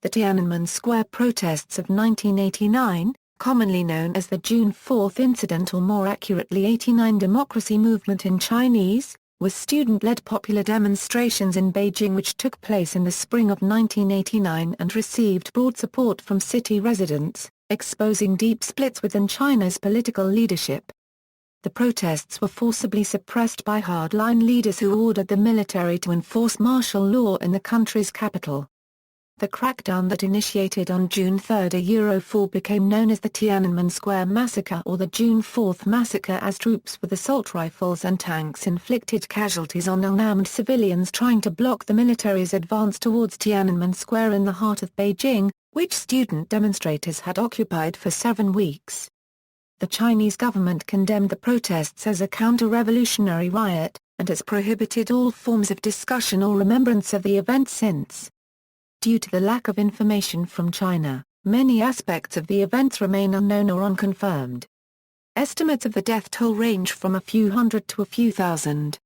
The Tiananmen Square protests of 1989, commonly known as the June 4 incident or more accurately 89 Democracy Movement in Chinese, were student-led popular demonstrations in Beijing which took place in the spring of 1989 and received broad support from city residents, exposing deep splits within China's political leadership. The protests were forcibly suppressed by hardline leaders who ordered the military to enforce martial law in the country's capital. The crackdown that initiated on June 3 4 became known as the Tiananmen Square Massacre or the June 4 Massacre as troops with assault rifles and tanks inflicted casualties on unarmed civilians trying to block the military's advance towards Tiananmen Square in the heart of Beijing, which student demonstrators had occupied for 7 weeks. The Chinese government condemned the protests as a counter-revolutionary riot, and has prohibited all forms of discussion or remembrance of the event since. Due to the lack of information from China, many aspects of the events remain unknown or unconfirmed. Estimates of the death toll range from a few hundred to a few thousand.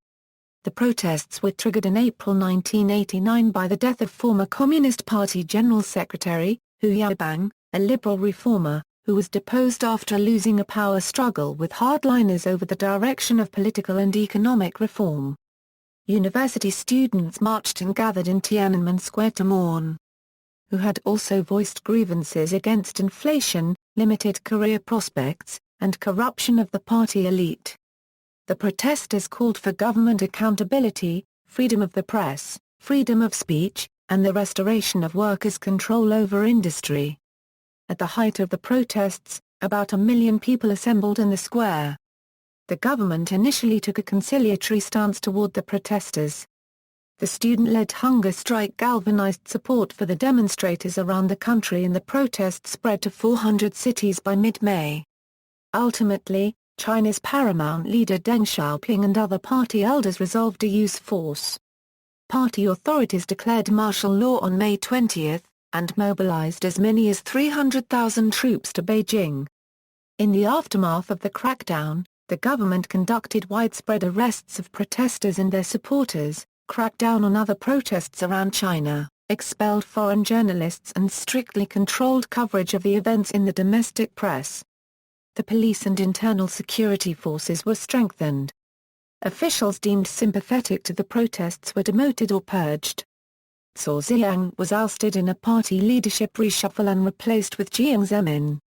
The protests were triggered in April 1989 by the death of former Communist Party General Secretary, Hu Yaobang, a liberal reformer, who was deposed after losing a power struggle with hardliners over the direction of political and economic reform. University students marched and gathered in Tiananmen Square to mourn. Who had also voiced grievances against inflation, limited career prospects, and corruption of the party elite. The protesters called for government accountability, freedom of the press, freedom of speech, and the restoration of workers' control over industry. At the height of the protests, about 1 million people assembled in the square. The government initially took a conciliatory stance toward the protesters. The student-led hunger strike galvanized support for the demonstrators around the country and the protests spread to 400 cities by mid-May. Ultimately, China's paramount leader Deng Xiaoping and other party elders resolved to use force. Party authorities declared martial law on May 20, and mobilized as many as 300,000 troops to Beijing. In the aftermath of the crackdown, the government conducted widespread arrests of protesters and their supporters, cracked down on other protests around China, expelled foreign journalists and strictly controlled coverage of the events in the domestic press. The police and internal security forces were strengthened. Officials deemed sympathetic to the protests were demoted or purged. Cao Ziyang was ousted in a party leadership reshuffle and replaced with Jiang Zemin.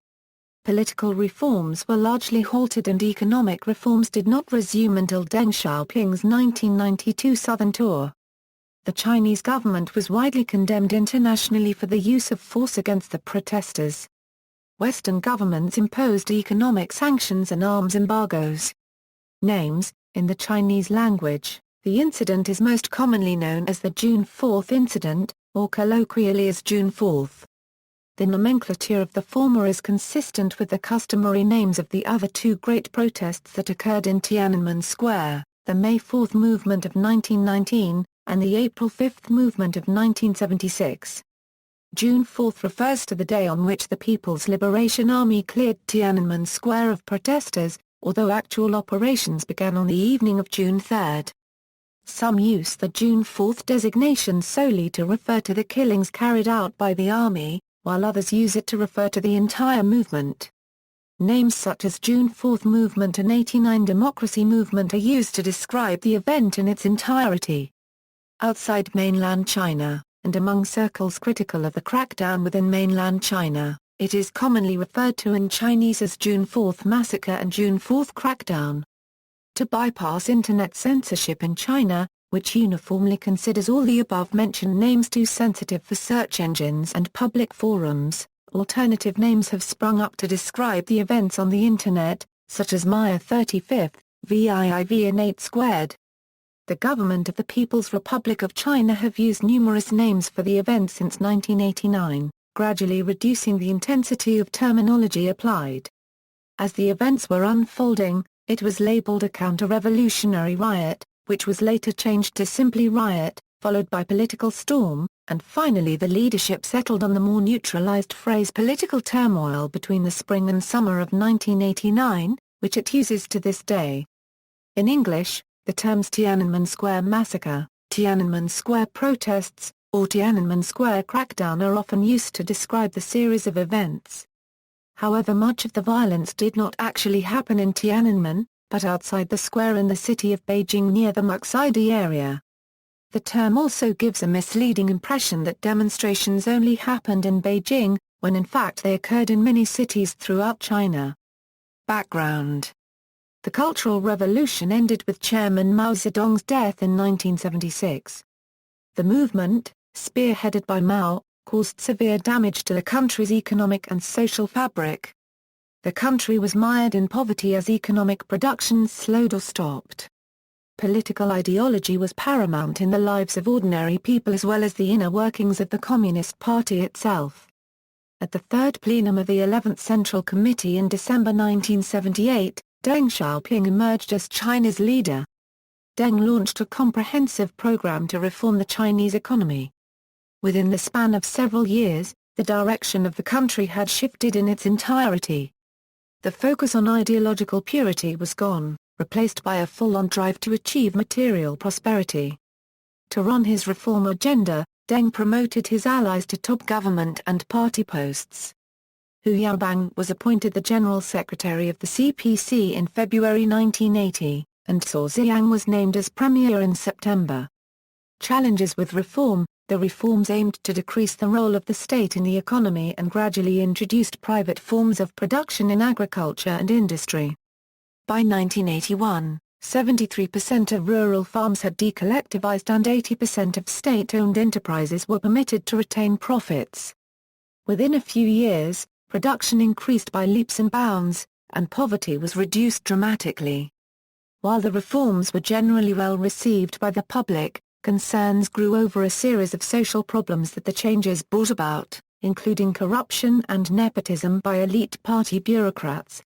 Political reforms were largely halted and economic reforms did not resume until Deng Xiaoping's 1992 southern tour. The Chinese government was widely condemned internationally for the use of force against the protesters. Western governments imposed economic sanctions and arms embargoes. Names, in the Chinese language, the incident is most commonly known as the June 4 incident, or colloquially as June 4. The nomenclature of the former is consistent with the customary names of the other two great protests that occurred in Tiananmen Square, the May 4 movement of 1919, and the April 5 movement of 1976. June 4 refers to the day on which the People's Liberation Army cleared Tiananmen Square of protesters, although actual operations began on the evening of June 3. Some use the June 4 designation solely to refer to the killings carried out by the army, while others use it to refer to the entire movement. Names such as June 4 Movement and 89 Democracy Movement are used to describe the event in its entirety. Outside mainland China, and among circles critical of the crackdown within mainland China, it is commonly referred to in Chinese as June 4 Massacre and June 4 Crackdown. To bypass internet censorship in China, which uniformly considers all the above-mentioned names too sensitive for search engines and public forums, alternative names have sprung up to describe the events on the Internet, such as Maya 35th, VIIV and 8 squared. The government of the People's Republic of China have used numerous names for the event since 1989, gradually reducing the intensity of terminology applied. As the events were unfolding, it was labeled a counter-revolutionary riot, which was later changed to simply riot, followed by political storm, and finally the leadership settled on the more neutralized phrase political turmoil between the spring and summer of 1989, which it uses to this day. In English, the terms Tiananmen Square Massacre, Tiananmen Square protests, or Tiananmen Square crackdown are often used to describe the series of events. However, much of the violence did not actually happen in Tiananmen, but outside the square in the city of Beijing near the Muxidi area. The term also gives a misleading impression that demonstrations only happened in Beijing, when in fact they occurred in many cities throughout China. Background: the Cultural Revolution ended with Chairman Mao Zedong's death in 1976. The movement, spearheaded by Mao, caused severe damage to the country's economic and social fabric. The country was mired in poverty as economic production slowed or stopped. Political ideology was paramount in the lives of ordinary people as well as the inner workings of the Communist Party itself. At the third plenum of the 11th Central Committee in December 1978, Deng Xiaoping emerged as China's leader. Deng launched a comprehensive program to reform the Chinese economy. Within the span of several years, the direction of the country had shifted in its entirety. The focus on ideological purity was gone, replaced by a full-on drive to achieve material prosperity. To run his reform agenda, Deng promoted his allies to top government and party posts. Hu Yaobang was appointed the General Secretary of the CPC in February 1980, and Cao Ziyang was named as Premier in September. Challenges with reform: the reforms aimed to decrease the role of the state in the economy and gradually introduced private forms of production in agriculture and industry. By 1981, 73% of rural farms had decollectivized and 80% of state-owned enterprises were permitted to retain profits. Within a few years, production increased by leaps and bounds, and poverty was reduced dramatically. While the reforms were generally well received by the public, concerns grew over a series of social problems that the changes brought about, including corruption and nepotism by elite party bureaucrats.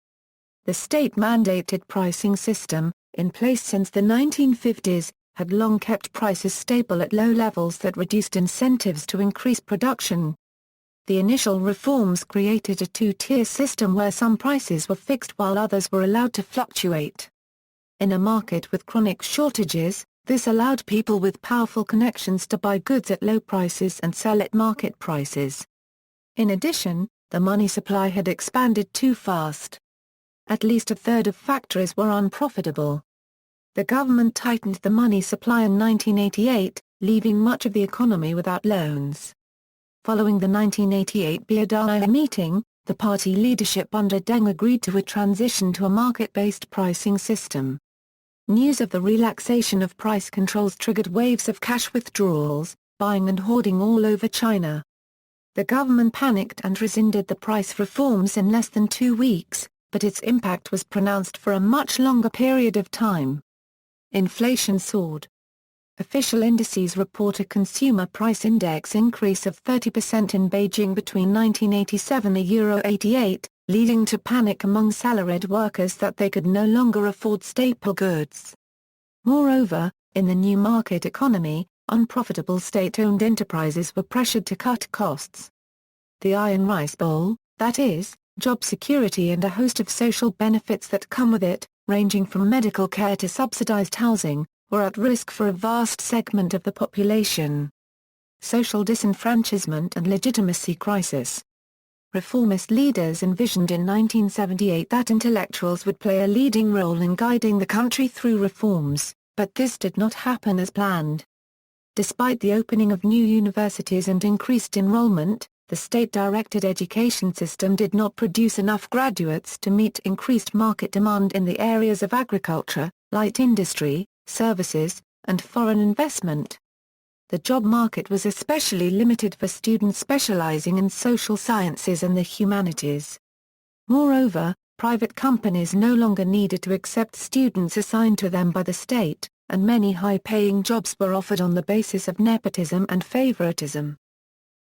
The state-mandated pricing system, in place since the 1950s, had long kept prices stable at low levels that reduced incentives to increase production. The initial reforms created a two-tier system where some prices were fixed while others were allowed to fluctuate. In a market with chronic shortages, this allowed people with powerful connections to buy goods at low prices and sell at market prices. In addition, the money supply had expanded too fast. At least a third of factories were unprofitable. The government tightened the money supply in 1988, leaving much of the economy without loans. Following the 1988 Beijing meeting, the party leadership under Deng agreed to a transition to a market-based pricing system. News of the relaxation of price controls triggered waves of cash withdrawals, buying and hoarding all over China. The government panicked and rescinded the price reforms in less than 2 weeks, but its impact was pronounced for a much longer period of time. Inflation soared. Official indices report a consumer price index increase of 30% in Beijing between 1987 and €88, leading to panic among salaried workers that they could no longer afford staple goods. Moreover, in the new market economy, unprofitable state-owned enterprises were pressured to cut costs. The Iron Rice Bowl, that is, job security and a host of social benefits that come with it, ranging from medical care to subsidized housing, were at risk for a vast segment of the population. Social disenfranchisement and legitimacy crisis. Reformist leaders envisioned in 1978 that intellectuals would play a leading role in guiding the country through reforms, but this did not happen as planned. Despite the opening of new universities and increased enrollment, the state-directed education system did not produce enough graduates to meet increased market demand in the areas of agriculture, light industry, services, and foreign investment. The job market was especially limited for students specializing in social sciences and the humanities. Moreover, private companies no longer needed to accept students assigned to them by the state, and many high-paying jobs were offered on the basis of nepotism and favoritism.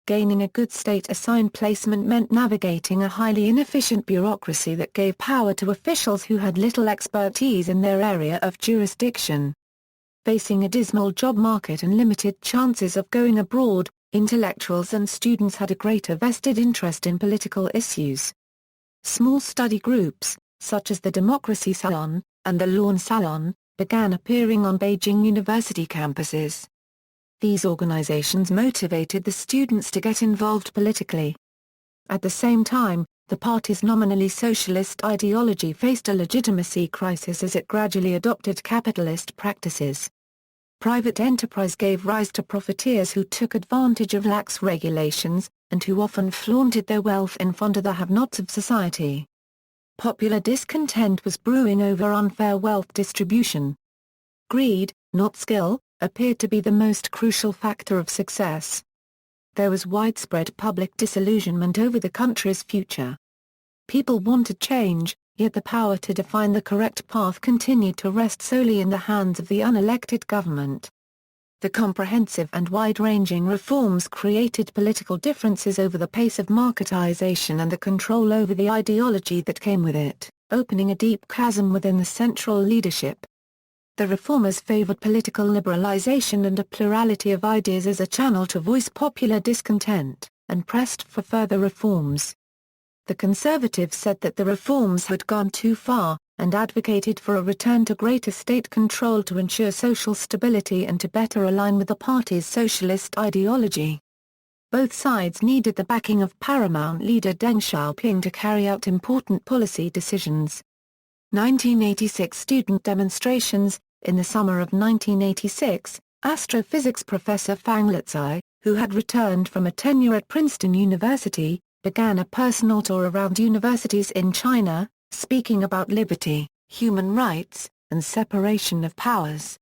Gaining a good state-assigned placement meant navigating a highly inefficient bureaucracy that gave power to officials who had little expertise in their area of jurisdiction. Facing a dismal job market and limited chances of going abroad, intellectuals and students had a greater vested interest in political issues. Small study groups, such as the Democracy Salon, and the Lawn Salon, began appearing on Beijing university campuses. These organizations motivated the students to get involved politically. At the same time, the party's nominally socialist ideology faced a legitimacy crisis as it gradually adopted capitalist practices. Private enterprise gave rise to profiteers who took advantage of lax regulations, and who often flaunted their wealth in front of the have-nots of society. Popular discontent was brewing over unfair wealth distribution. Greed, not skill, appeared to be the most crucial factor of success. There was widespread public disillusionment over the country's future. People wanted change, yet the power to define the correct path continued to rest solely in the hands of the unelected government. The comprehensive and wide-ranging reforms created political differences over the pace of marketization and the control over the ideology that came with it, opening a deep chasm within the central leadership. The reformers favored political liberalization and a plurality of ideas as a channel to voice popular discontent, and pressed for further reforms. The conservatives said that the reforms had gone too far, and advocated for a return to greater state control to ensure social stability and to better align with the party's socialist ideology. Both sides needed the backing of paramount leader Deng Xiaoping to carry out important policy decisions. 1986 student demonstrations. In the summer of 1986, astrophysics professor Fang Lizai, who had returned from a tenure at Princeton University, began a personal tour around universities in China, speaking about liberty, human rights, and separation of powers.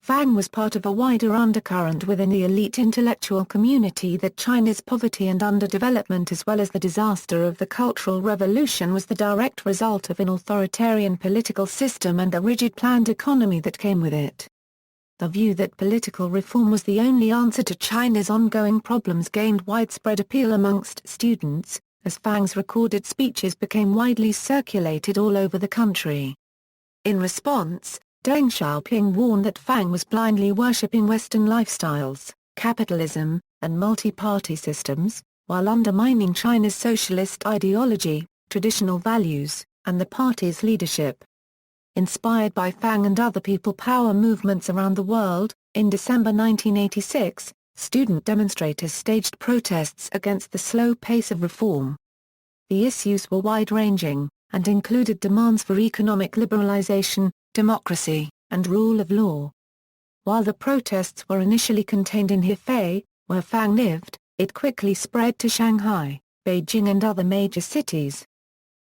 Fang was part of a wider undercurrent within the elite intellectual community that China's poverty and underdevelopment as well as the disaster of the Cultural Revolution was the direct result of an authoritarian political system and the rigid planned economy that came with it. The view that political reform was the only answer to China's ongoing problems gained widespread appeal amongst students, as Fang's recorded speeches became widely circulated all over the country. In response, Deng Xiaoping warned that Fang was blindly worshipping Western lifestyles, capitalism, and multi-party systems, while undermining China's socialist ideology, traditional values, and the party's leadership. Inspired by Fang and other people power movements around the world, in December 1986, student demonstrators staged protests against the slow pace of reform. The issues were wide-ranging, and included demands for economic liberalization, democracy, and rule of law. While the protests were initially contained in Hefei, where Fang lived, it quickly spread to Shanghai, Beijing and other major cities.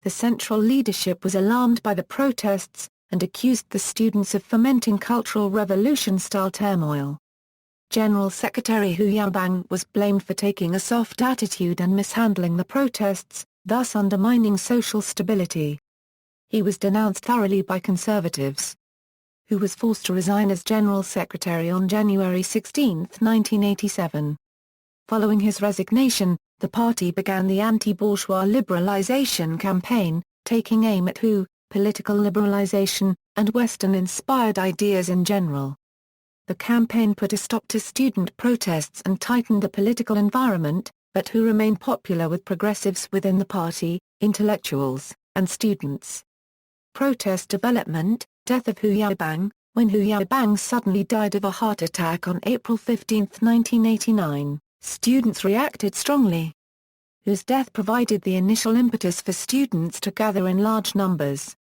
The central leadership was alarmed by the protests, and accused the students of fomenting Cultural Revolution-style turmoil. General Secretary Hu Yaobang was blamed for taking a soft attitude and mishandling the protests, thus undermining social stability. He was denounced thoroughly by conservatives. Hu was forced to resign as General Secretary on January 16, 1987. Following his resignation, the party began the anti-bourgeois liberalization campaign, taking aim at Hu, political liberalization, and Western-inspired ideas in general. The campaign put a stop to student protests and tightened the political environment, but Hu remained popular with progressives within the party, intellectuals, and students. Protest development, death of Hu Yaobang. When Hu Yaobang suddenly died of a heart attack on April 15, 1989, students reacted strongly. Hu's death provided the initial impetus for students to gather in large numbers.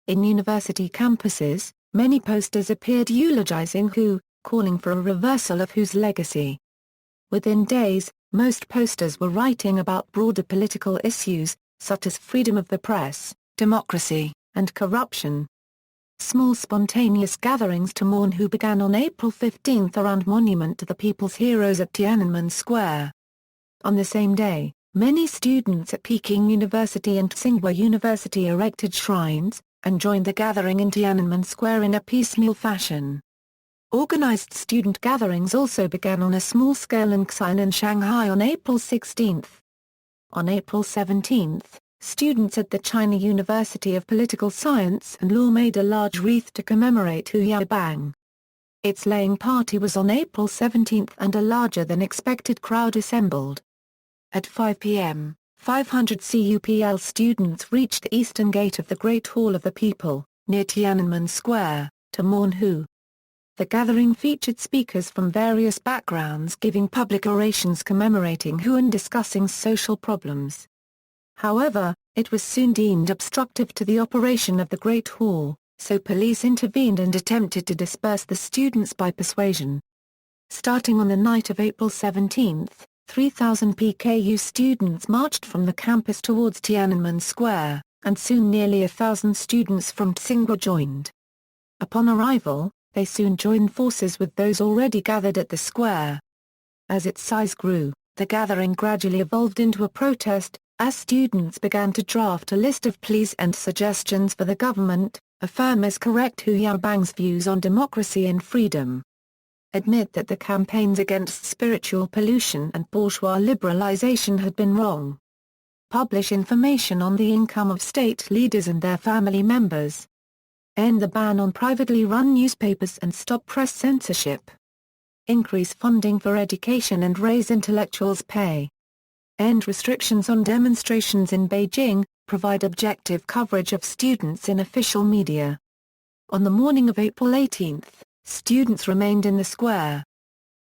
In university campuses, many posters appeared eulogizing Hu, calling for a reversal of Hu's legacy. Within days, most posters were writing about broader political issues, such as freedom of the press, democracy, and corruption. Small spontaneous gatherings to mourn Hu began on April 15 around Monument to the People's Heroes at Tiananmen Square. On the same day, many students at Peking University and Tsinghua University erected shrines, and joined the gathering in Tiananmen Square in a piecemeal fashion. Organized student gatherings also began on a small scale in Xi'an and Shanghai on April 16. On April 17, students at the China University of Political Science and Law made a large wreath to commemorate Hu Yaobang. Its laying party was on April 17 and a larger-than-expected crowd assembled. At 5 p.m., 500 CUPL students reached the eastern gate of the Great Hall of the People, near Tiananmen Square, to mourn Hu. The gathering featured speakers from various backgrounds giving public orations commemorating WHO and discussing social problems. However, it was soon deemed obstructive to the operation of the Great Hall, so police intervened and attempted to disperse the students by persuasion. Starting on the night of April 17, 3,000 PKU students marched from the campus towards Tiananmen Square, and soon nearly 1,000 students from Tsinghua joined. Upon arrival, they soon joined forces with those already gathered at the square. As its size grew, the gathering gradually evolved into a protest, as students began to draft a list of pleas and suggestions for the government, affirm as correct Hu Yaobang's views on democracy and freedom. Admit that the campaigns against spiritual pollution and bourgeois liberalization had been wrong. Publish information on the income of state leaders and their family members. End the ban on privately run newspapers and stop press censorship. Increase funding for education and raise intellectuals' pay. End restrictions on demonstrations in Beijing, provide objective coverage of students in official media. On the morning of April 18, students remained in the square.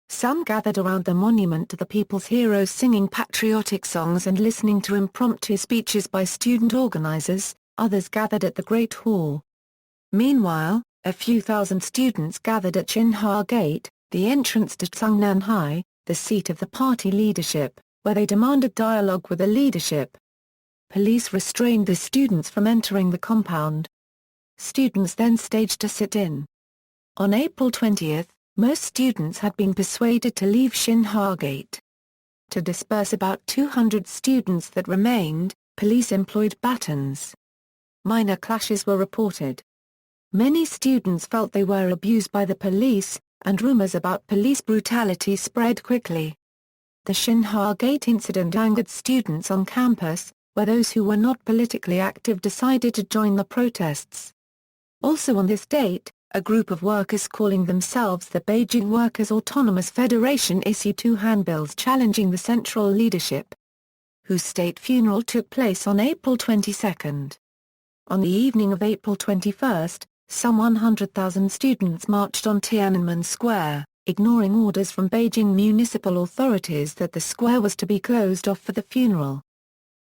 Some gathered around the monument to the people's heroes singing patriotic songs and listening to impromptu speeches by student organizers, others gathered at the Great Hall. Meanwhile, a few thousand students gathered at Xinhua Gate, the entrance to Tiananmen, the seat of the party leadership, where they demanded dialogue with the leadership. Police restrained the students from entering the compound. Students then staged a sit-in. On April 20, most students had been persuaded to leave Xinhua Gate. To disperse about 200 students that remained, police employed batons. Minor clashes were reported. Many students felt they were abused by the police, and rumors about police brutality spread quickly. The Xinhua Gate incident angered students on campus, where those who were not politically active decided to join the protests. Also on this date, a group of workers calling themselves the Beijing Workers' Autonomous Federation issued 2 handbills challenging the central leadership, whose state funeral took place on April 22. On the evening of April 21, some 100,000 students marched on Tiananmen Square, ignoring orders from Beijing municipal authorities that the square was to be closed off for the funeral.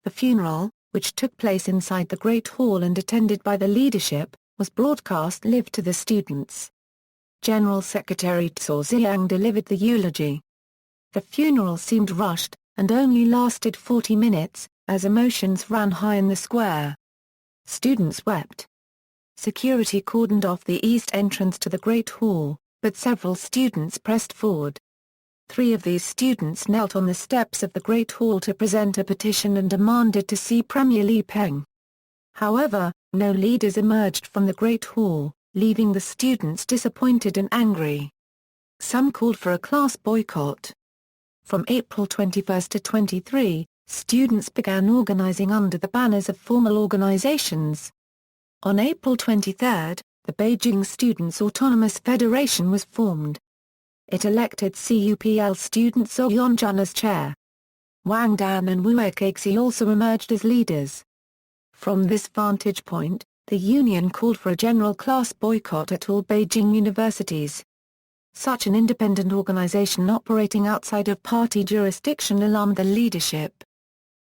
The funeral, which took place inside the Great Hall and attended by the leadership, was broadcast live to the students. General Secretary Cao Ziyang delivered the eulogy. The funeral seemed rushed, and only lasted 40 minutes, as emotions ran high in the square. Students wept. Security cordoned off the east entrance to the Great Hall, but several students pressed forward. 3 of these students knelt on the steps of the Great Hall to present a petition and demanded to see Premier Li Peng. However, no leaders emerged from the Great Hall, leaving the students disappointed and angry. Some called for a class boycott. From April 21 to 23, students began organizing under the banners of formal organizations. On April 23, the Beijing Students' Autonomous Federation was formed. It elected CUPL student Zhou Yonjun as chair. Wang Dan and Wu Kexi also emerged as leaders. From this vantage point, the union called for a general class boycott at all Beijing universities. Such an independent organization operating outside of party jurisdiction alarmed the leadership.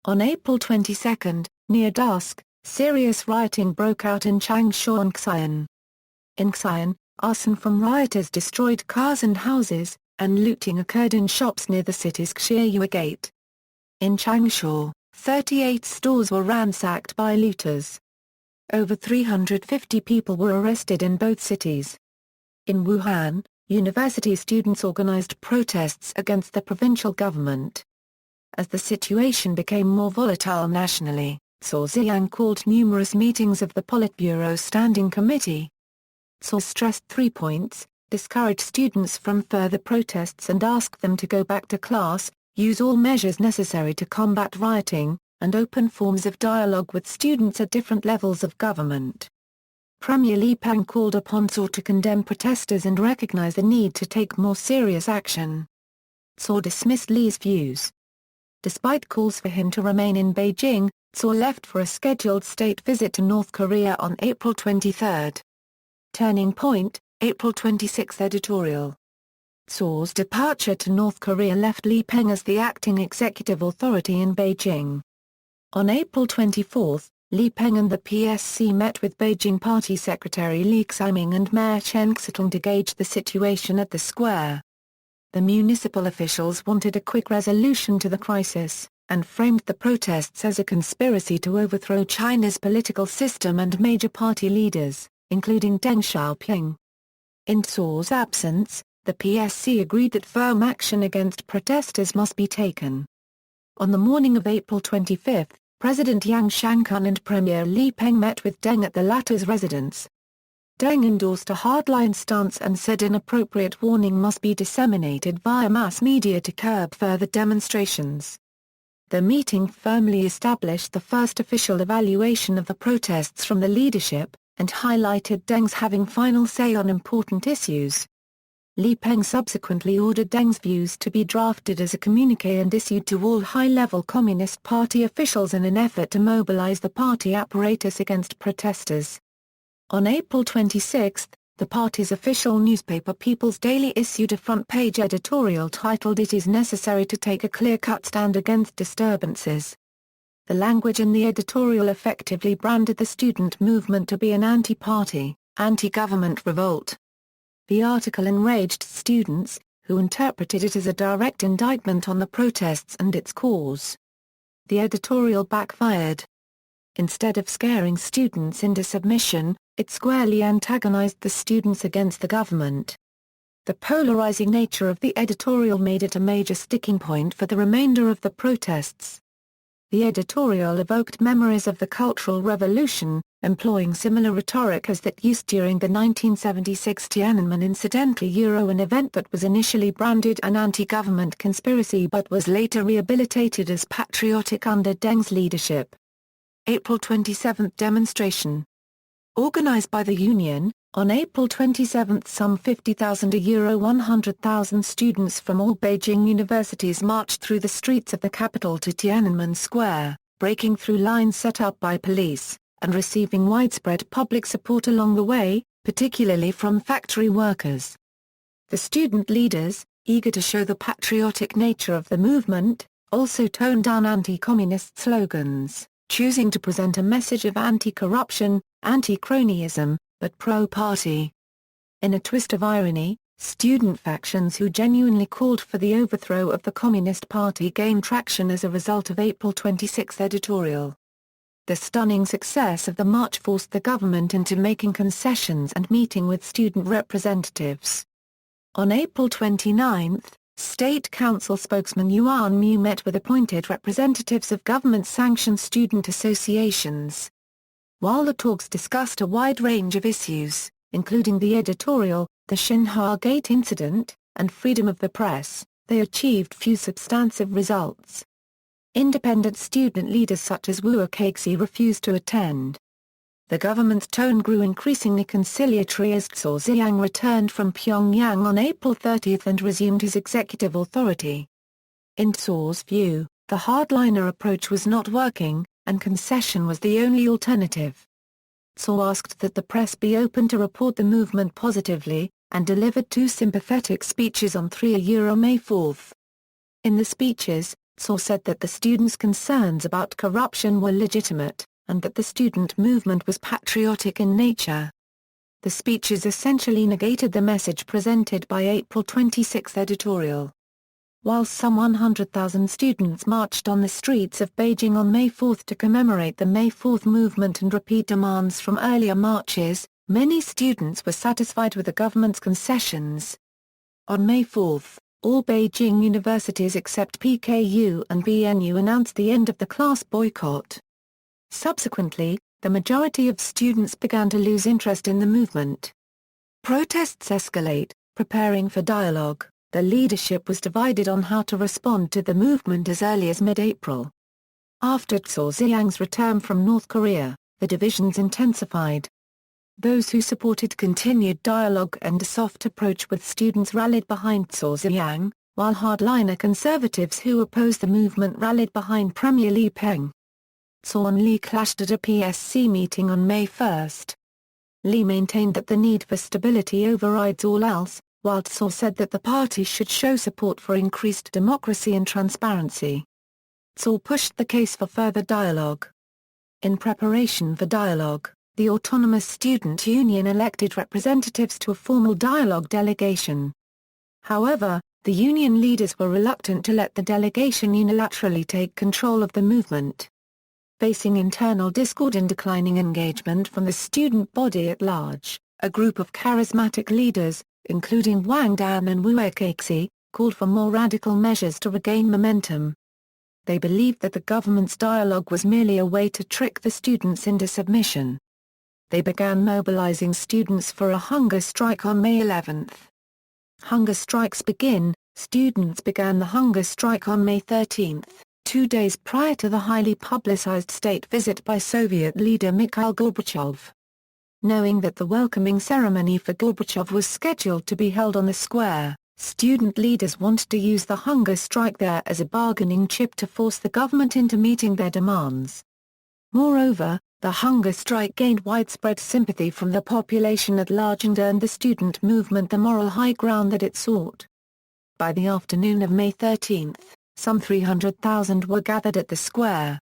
On April 22, near dusk, serious rioting broke out in Changsha and Xi'an. In Xi'an, arson from rioters destroyed cars and houses, and looting occurred in shops near the city's Xiyue Gate. In Changsha, 38 stores were ransacked by looters. Over 350 people were arrested in both cities. In Wuhan, university students organized protests against the provincial government. As the situation became more volatile nationally, Cao Ziyang called numerous meetings of the Politburo Standing Committee. Cao stressed 3 points: discourage students from further protests and ask them to go back to class, use all measures necessary to combat rioting, and open forms of dialogue with students at different levels of government. Premier Li Peng called upon Cao to condemn protesters and recognize the need to take more serious action. Cao dismissed Li's views. Despite calls for him to remain in Beijing, Cao left for a scheduled state visit to North Korea on April 23. Turning point, April 26 editorial. Tsaw's departure to North Korea left Li Peng as the acting executive authority in Beijing. On April 24, Li Peng and the PSC met with Beijing Party Secretary Li Ximing and Mayor Chen Xiaotong to gauge the situation at the square. The municipal officials wanted a quick resolution to the crisis, and framed the protests as a conspiracy to overthrow China's political system and major party leaders, including Deng Xiaoping. In Tsaw's absence, the PSC agreed that firm action against protesters must be taken. On the morning of April 25, President Yang Shangkun and Premier Li Peng met with Deng at the latter's residence. Deng endorsed a hardline stance and said inappropriate warning must be disseminated via mass media to curb further demonstrations. The meeting firmly established the first official evaluation of the protests from the leadership, and highlighted Deng's having final say on important issues. Li Peng subsequently ordered Deng's views to be drafted as a communique and issued to all high-level Communist Party officials in an effort to mobilize the party apparatus against protesters. On April 26, the party's official newspaper People's Daily issued a front-page editorial titled "It is necessary to take a clear-cut stand against disturbances." The language in the editorial effectively branded the student movement to be an anti-party, anti-government revolt. The article enraged students, who interpreted it as a direct indictment on the protests and its cause. The editorial backfired. Instead of scaring students into submission, it squarely antagonized the students against the government. The polarizing nature of the editorial made it a major sticking point for the remainder of the protests. The editorial evoked memories of the Cultural Revolution, employing similar rhetoric as that used during the 1976 Tiananmen incident, an event that was initially branded an anti-government conspiracy but was later rehabilitated as patriotic under Deng's leadership. April 27 demonstration. Organized by the Union, on April 27 some 50,000 100,000 students from all Beijing universities marched through the streets of the capital to Tiananmen Square, breaking through lines set up by police, and receiving widespread public support along the way, particularly from factory workers. The student leaders, eager to show the patriotic nature of the movement, also toned down anti-communist slogans, choosing to present a message of anti-corruption, anti-cronyism, but pro-party. In a twist of irony, student factions who genuinely called for the overthrow of the Communist Party gained traction as a result of April 26 editorial. The stunning success of the march forced the government into making concessions and meeting with student representatives. On April 29, State Council spokesman Yuan Mu met with appointed representatives of government-sanctioned student associations. While the talks discussed a wide range of issues, including the editorial, the Xinhua Gate incident, and freedom of the press, they achieved few substantive results. Independent student leaders such as Wu Keixi refused to attend. The government's tone grew increasingly conciliatory as Zhou Ziyang returned from Pyongyang on April 30 and resumed his executive authority. In Zhou's view, the hardliner approach was not working, and concession was the only alternative. Zhou asked that the press be open to report the movement positively, and delivered two sympathetic speeches on May 4. In the speeches, Zhou said that the students' concerns about corruption were legitimate, and that the student movement was patriotic in nature. The speeches essentially negated the message presented by April 26 editorial. While some 100,000 students marched on the streets of Beijing on May 4 to commemorate the May 4 movement and repeat demands from earlier marches, many students were satisfied with the government's concessions. On May 4, all Beijing universities except PKU and BNU announced the end of the class boycott. Subsequently, the majority of students began to lose interest in the movement. Protests escalate, preparing for dialogue. The leadership was divided on how to respond to the movement as early as mid-April. After Zhou Ziyang's return from North Korea, the divisions intensified. Those who supported continued dialogue and a soft approach with students rallied behind Zhou Ziyang, while hardliner conservatives who opposed the movement rallied behind Premier Li Peng. Zhou and Li clashed at a PSC meeting on May 1. Li maintained that the need for stability overrides all else, while Tsao said that the party should show support for increased democracy and transparency. Tsao pushed the case for further dialogue. In preparation for dialogue, the Autonomous Student Union elected representatives to a formal dialogue delegation. However, the union leaders were reluctant to let the delegation unilaterally take control of the movement. Facing internal discord and declining engagement from the student body at large, a group of charismatic leaders, including Wang Dan and Wu Keixi, called for more radical measures to regain momentum. They believed that the government's dialogue was merely a way to trick the students into submission. They began mobilizing students for a hunger strike on May 11. Hunger strikes begin. Students began the hunger strike on May 13, 2 days prior to the highly publicized state visit by Soviet leader Mikhail Gorbachev. Knowing that the welcoming ceremony for Gorbachev was scheduled to be held on the square, student leaders wanted to use the hunger strike there as a bargaining chip to force the government into meeting their demands. Moreover, the hunger strike gained widespread sympathy from the population at large and earned the student movement the moral high ground that it sought. By the afternoon of May 13, some 300,000 were gathered at the square.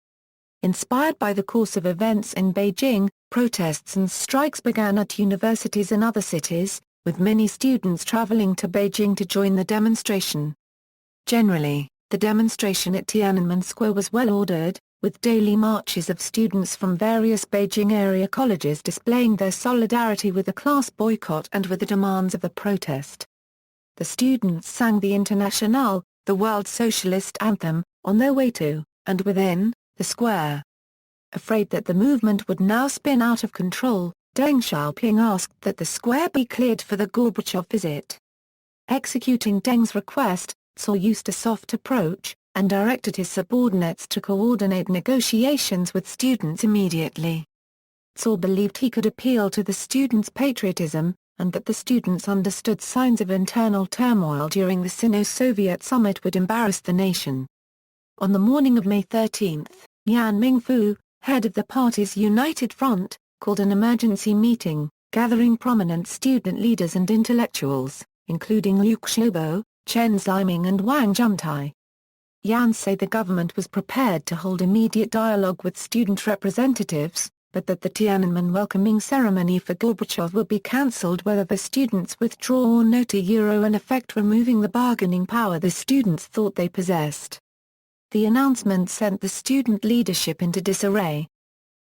Inspired by the course of events in Beijing, protests and strikes began at universities and other cities, with many students traveling to Beijing to join the demonstration. Generally, the demonstration at Tiananmen Square was well ordered, with daily marches of students from various Beijing area colleges displaying their solidarity with the class boycott and with the demands of the protest. The students sang the Internationale, the World Socialist Anthem, on their way to, and within, the square. Afraid that the movement would now spin out of control, Deng Xiaoping asked that the square be cleared for the Gorbachev visit. Executing Deng's request, Tsao used a soft approach, and directed his subordinates to coordinate negotiations with students immediately. Tsao believed he could appeal to the students' patriotism, and that the students understood signs of internal turmoil during the Sino-Soviet summit would embarrass the nation. On the morning of May 13, Yan Mingfu, head of the party's United Front, called an emergency meeting, gathering prominent student leaders and intellectuals, including Liu Xiaobo, Chen Ziming and Wang Juntai. Yan said the government was prepared to hold immediate dialogue with student representatives, but that the Tiananmen welcoming ceremony for Gorbachev would be cancelled whether the students withdraw or not, in effect removing the bargaining power the students thought they possessed. The announcement sent the student leadership into disarray.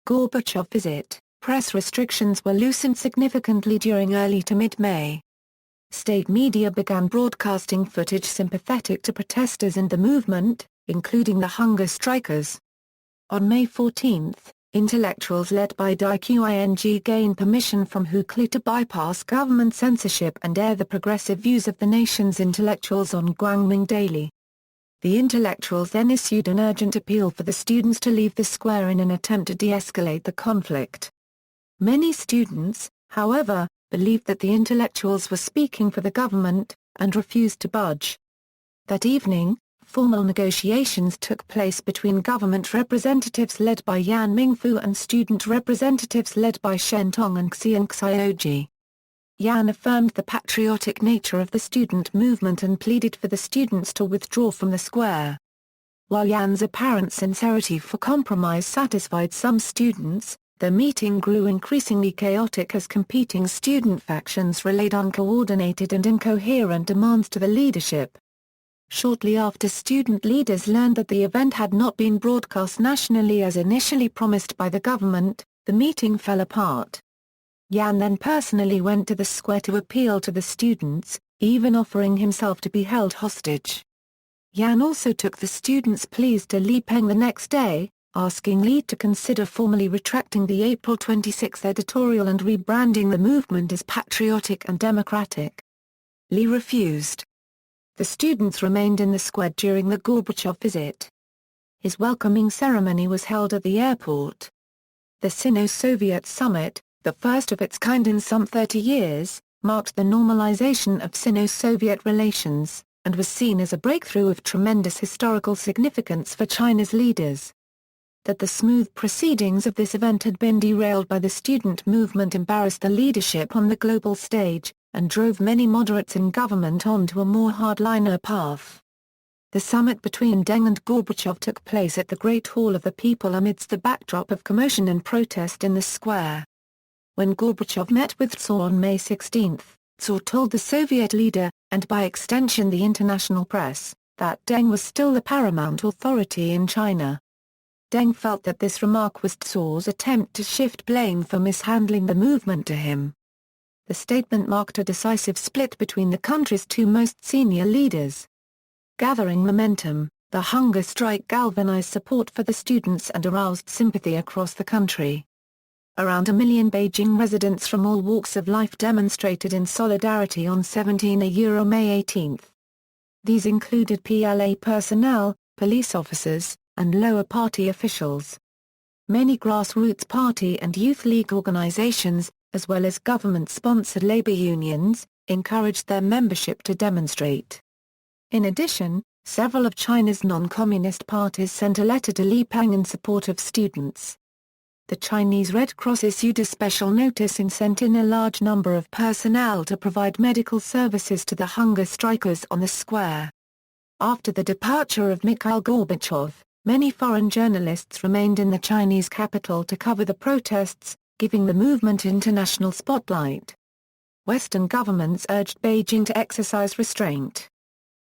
Gorbachev visit. Press restrictions were loosened significantly during early to mid-May. State media began broadcasting footage sympathetic to protesters and the movement, including the hunger strikers. On May 14, intellectuals led by Dai Qing gained permission from Hu Cli to bypass government censorship and air the progressive views of the nation's intellectuals on Guangming Daily. The intellectuals then issued an urgent appeal for the students to leave the square in an attempt to de-escalate the conflict. Many students, however, believed that the intellectuals were speaking for the government, and refused to budge. That evening, formal negotiations took place between government representatives led by Yan Mingfu and student representatives led by Shen Tong and Xian Xioji. Yan affirmed the patriotic nature of the student movement and pleaded for the students to withdraw from the square. While Yan's apparent sincerity for compromise satisfied some students, the meeting grew increasingly chaotic as competing student factions relayed uncoordinated and incoherent demands to the leadership. Shortly after student leaders learned that the event had not been broadcast nationally as initially promised by the government, the meeting fell apart. Yan then personally went to the square to appeal to the students, even offering himself to be held hostage. Yan also took the students' pleas to Li Peng the next day, asking Li to consider formally retracting the April 26 editorial and rebranding the movement as patriotic and democratic. Li refused. The students remained in the square during the Gorbachev visit. His welcoming ceremony was held at the airport. The Sino-Soviet summit, the first of its kind in some 30 years, marked the normalization of Sino-Soviet relations, and was seen as a breakthrough of tremendous historical significance for China's leaders. that the smooth proceedings of this event had been derailed by the student movement embarrassed the leadership on the global stage, and drove many moderates in government onto a more hardliner path. The summit between Deng and Gorbachev took place at the Great Hall of the People amidst the backdrop of commotion and protest in the square. When Gorbachev met with Tsar on May 16, Tsar told the Soviet leader, and by extension the international press, that Deng was still the paramount authority in China. Deng felt that this remark was Tsar's attempt to shift blame for mishandling the movement to him. The statement marked a decisive split between the country's two most senior leaders. Gathering momentum, the hunger strike galvanized support for the students and aroused sympathy across the country. Around 1 million Beijing residents from all walks of life demonstrated in solidarity on May 18. These included PLA personnel, police officers, and lower party officials. Many grassroots party and youth league organizations, as well as government-sponsored labor unions, encouraged their membership to demonstrate. In addition, several of China's non-communist parties sent a letter to Li Peng in support of students. The Chinese Red Cross issued a special notice and sent in a large number of personnel to provide medical services to the hunger strikers on the square. After the departure of Mikhail Gorbachev, many foreign journalists remained in the Chinese capital to cover the protests, giving the movement international spotlight. Western governments urged Beijing to exercise restraint.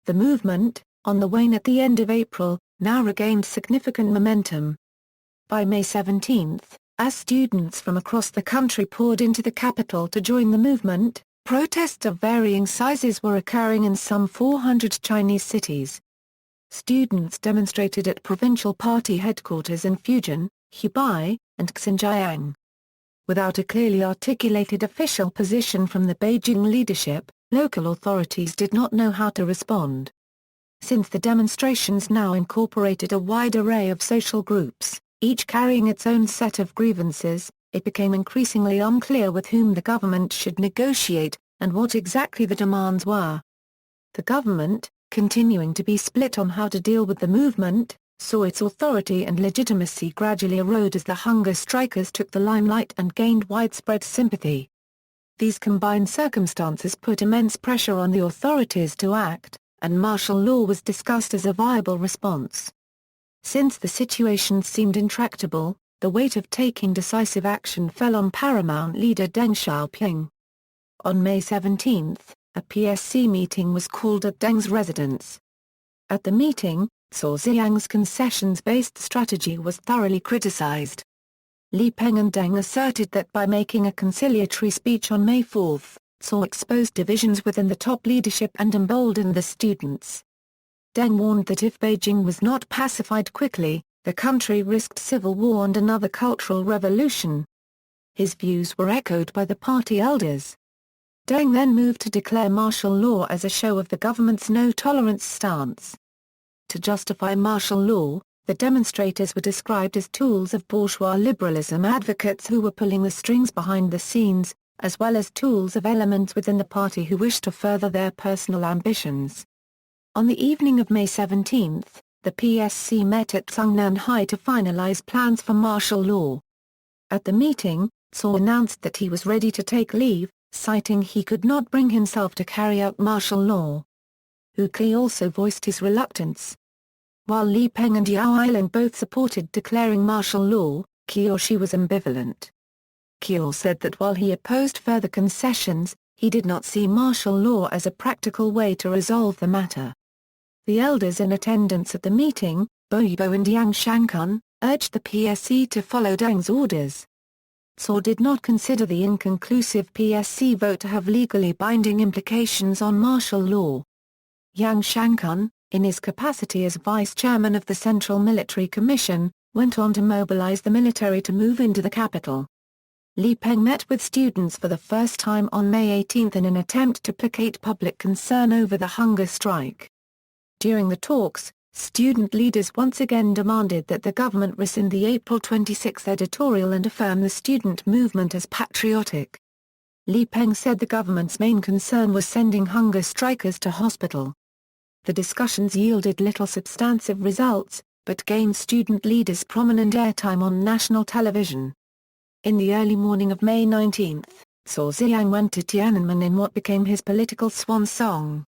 The movement, on the wane at the end of April, now regained significant momentum. By May 17, as students from across the country poured into the capital to join the movement, protests of varying sizes were occurring in some 400 Chinese cities. Students demonstrated at provincial party headquarters in Fujian, Hubei, and Xinjiang. Without a clearly articulated official position from the Beijing leadership, local authorities did not know how to respond. Since the demonstrations now incorporated a wide array of social groups, each carrying its own set of grievances, it became increasingly unclear with whom the government should negotiate, and what exactly the demands were. The government, continuing to be split on how to deal with the movement, saw its authority and legitimacy gradually erode as the hunger strikers took the limelight and gained widespread sympathy. These combined circumstances put immense pressure on the authorities to act, and martial law was discussed as a viable response. Since the situation seemed intractable, the weight of taking decisive action fell on paramount leader Deng Xiaoping. On May 17, a PSC meeting was called at Deng's residence. At the meeting, Cao Ziyang's concessions-based strategy was thoroughly criticized. Li Peng and Deng asserted that by making a conciliatory speech on May 4, Cao exposed divisions within the top leadership and emboldened the students. Deng warned that if Beijing was not pacified quickly, the country risked civil war and another cultural revolution. His views were echoed by the party elders. Deng then moved to declare martial law as a show of the government's no-tolerance stance. To justify martial law, the demonstrators were described as tools of bourgeois liberalism advocates who were pulling the strings behind the scenes, as well as tools of elements within the party who wished to further their personal ambitions. On the evening of May 17, the PSC met at Sungnanhai to finalize plans for martial law. At the meeting, Cao announced that he was ready to take leave, citing he could not bring himself to carry out martial law. Hu Qi also voiced his reluctance. While Li Peng and Yao Ailing both supported declaring martial law, Qiushi was ambivalent. Qiu said that while he opposed further concessions, he did not see martial law as a practical way to resolve the matter. The elders in attendance at the meeting, Bo Yibo and Yang Shankun, urged the PSC to follow Deng's orders. Cao did not consider the inconclusive PSC vote to have legally binding implications on martial law. Yang Shankun, in his capacity as vice chairman of the Central Military Commission, went on to mobilize the military to move into the capital. Li Peng met with students for the first time on May 18 in an attempt to placate public concern over the hunger strike. During the talks, student leaders once again demanded that the government rescind the April 26 editorial and affirm the student movement as patriotic. Li Peng said the government's main concern was sending hunger strikers to hospital. The discussions yielded little substantive results, but gained student leaders prominent airtime on national television. In the early morning of May 19, Cao Ziyang went to Tiananmen in what became his political swan song.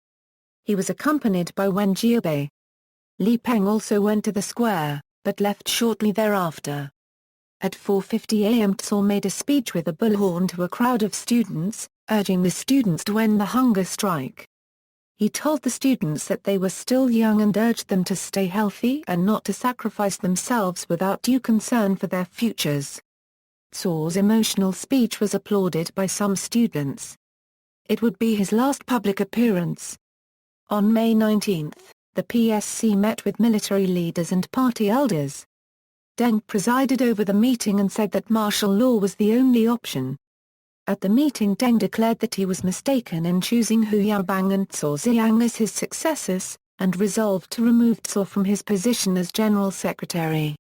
He was accompanied by Wen Jiabei. Li Peng also went to the square, but left shortly thereafter. At 4:50 a.m. Cao made a speech with a bullhorn to a crowd of students, urging the students to end the hunger strike. He told the students that they were still young and urged them to stay healthy and not to sacrifice themselves without due concern for their futures. Cao's emotional speech was applauded by some students. It would be his last public appearance. On May 19, the PSC met with military leaders and party elders. Deng presided over the meeting and said that martial law was the only option. At the meeting, Deng declared that he was mistaken in choosing Hu Yaobang and Cao Ziyang as his successors, and resolved to remove Cao from his position as General Secretary.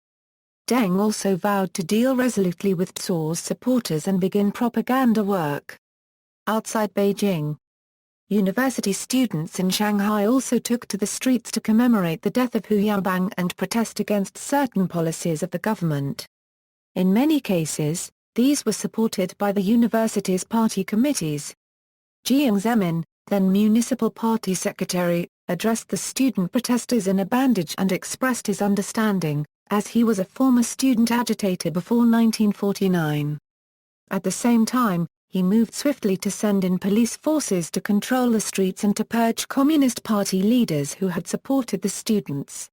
Deng also vowed to deal resolutely with Cao's supporters and begin propaganda work. Outside Beijing, university students in Shanghai also took to the streets to commemorate the death of Hu Yaobang and protest against certain policies of the government. In many cases, these were supported by the university's party committees. Jiang Zemin, then municipal party secretary, addressed the student protesters in a bandage and expressed his understanding, as he was a former student agitator before 1949. At the same time, he moved swiftly to send in police forces to control the streets and to purge Communist Party leaders who had supported the students.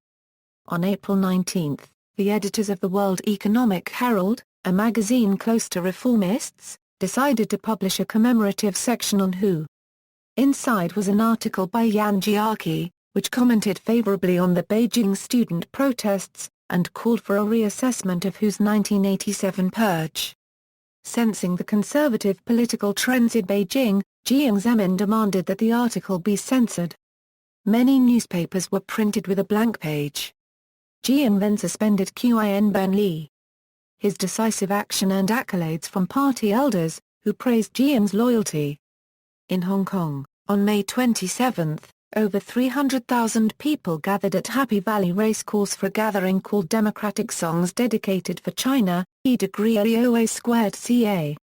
On April 19, the editors of the World Economic Herald, a magazine close to reformists, decided to publish a commemorative section on Hu. Inside was an article by Yan Jiaqi, which commented favorably on the Beijing student protests, and called for a reassessment of Hu's 1987 purge. Sensing the conservative political trends in Beijing, Jiang Zemin demanded that the article be censored. Many newspapers were printed with a blank page. Jiang then suspended Qin Ben Li. His decisive action earned accolades from party elders, who praised Jiang's loyalty. In Hong Kong, on May 27, over 300,000 people gathered at Happy Valley Racecourse for a gathering called Democratic Songs Dedicated for China, E°2